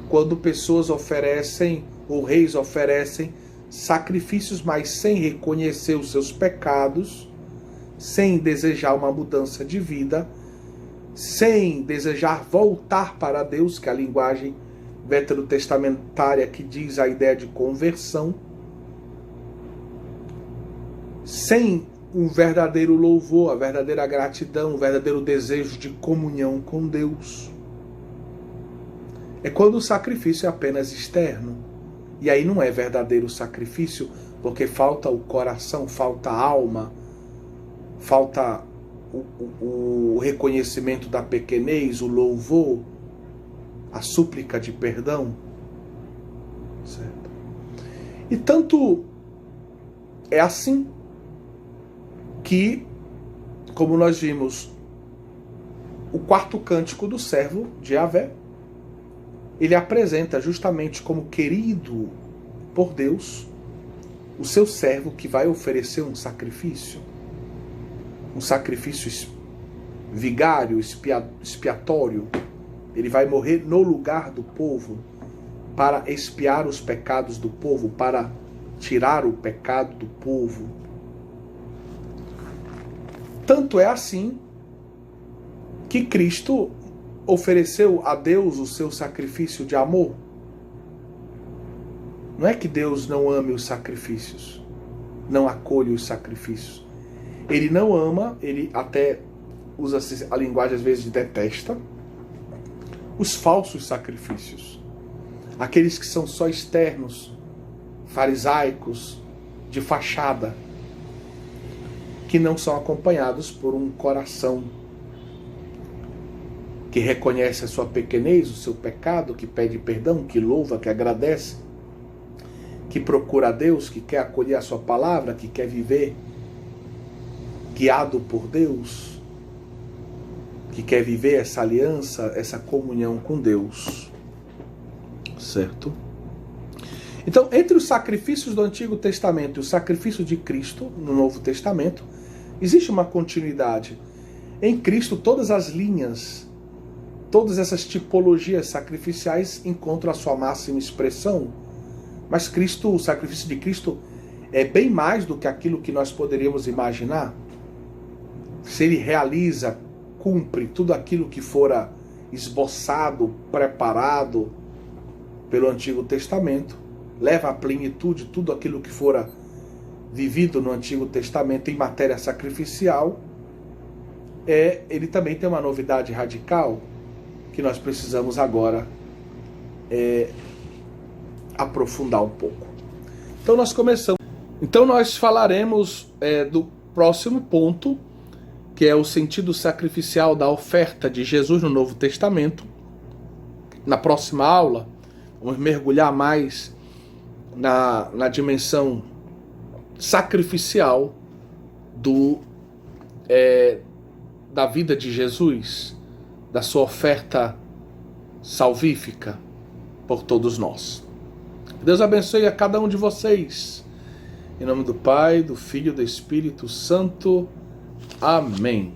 Quando pessoas oferecem, ou reis oferecem, sacrifícios, mas sem reconhecer os seus pecados, sem desejar uma mudança de vida, sem desejar voltar para Deus, que é a linguagem veterotestamentária que diz a ideia de conversão, sem um verdadeiro louvor, a verdadeira gratidão, o verdadeiro desejo de comunhão com Deus. É quando o sacrifício é apenas externo. E aí não é verdadeiro sacrifício, porque falta o coração, falta a alma, falta o reconhecimento da pequenez, o louvor, a súplica de perdão. Certo? E tanto é assim que, como nós vimos, o quarto cântico do servo de Yahvé, ele apresenta justamente como querido por Deus o seu servo que vai oferecer um sacrifício vigário, expiatório. Ele vai morrer no lugar do povo para expiar os pecados do povo, para tirar o pecado do povo. Tanto é assim que Cristo ofereceu a Deus o seu sacrifício de amor. Não é que Deus não ame os sacrifícios, não acolhe os sacrifícios. Ele não ama, ele até usa a linguagem às vezes de detesta, os falsos sacrifícios. Aqueles que são só externos, farisaicos, de fachada, que não são acompanhados por um coração que reconhece a sua pequenez, o seu pecado, que pede perdão, que louva, que agradece, que procura a Deus, que quer acolher a sua palavra, que quer viver guiado por Deus, que quer viver essa aliança, essa comunhão com Deus. Certo? Então, entre os sacrifícios do Antigo Testamento e o sacrifício de Cristo no Novo Testamento, existe uma continuidade. Em Cristo, todas as linhas, todas essas tipologias sacrificiais encontram a sua máxima expressão. Mas Cristo, o sacrifício de Cristo é bem mais do que aquilo que nós poderíamos imaginar. Se ele realiza, cumpre tudo aquilo que fora esboçado, preparado pelo Antigo Testamento, leva à plenitude tudo aquilo que fora vivido no Antigo Testamento em matéria sacrificial, ele também tem uma novidade radical que nós precisamos agora aprofundar um pouco. Então nós falaremos do próximo ponto, que é o sentido sacrificial da oferta de Jesus no Novo Testamento. Na próxima aula, vamos mergulhar mais na dimensão sacrificial da vida de Jesus, da sua oferta salvífica por todos nós. Deus abençoe a cada um de vocês. Em nome do Pai, do Filho e do Espírito Santo. Amém.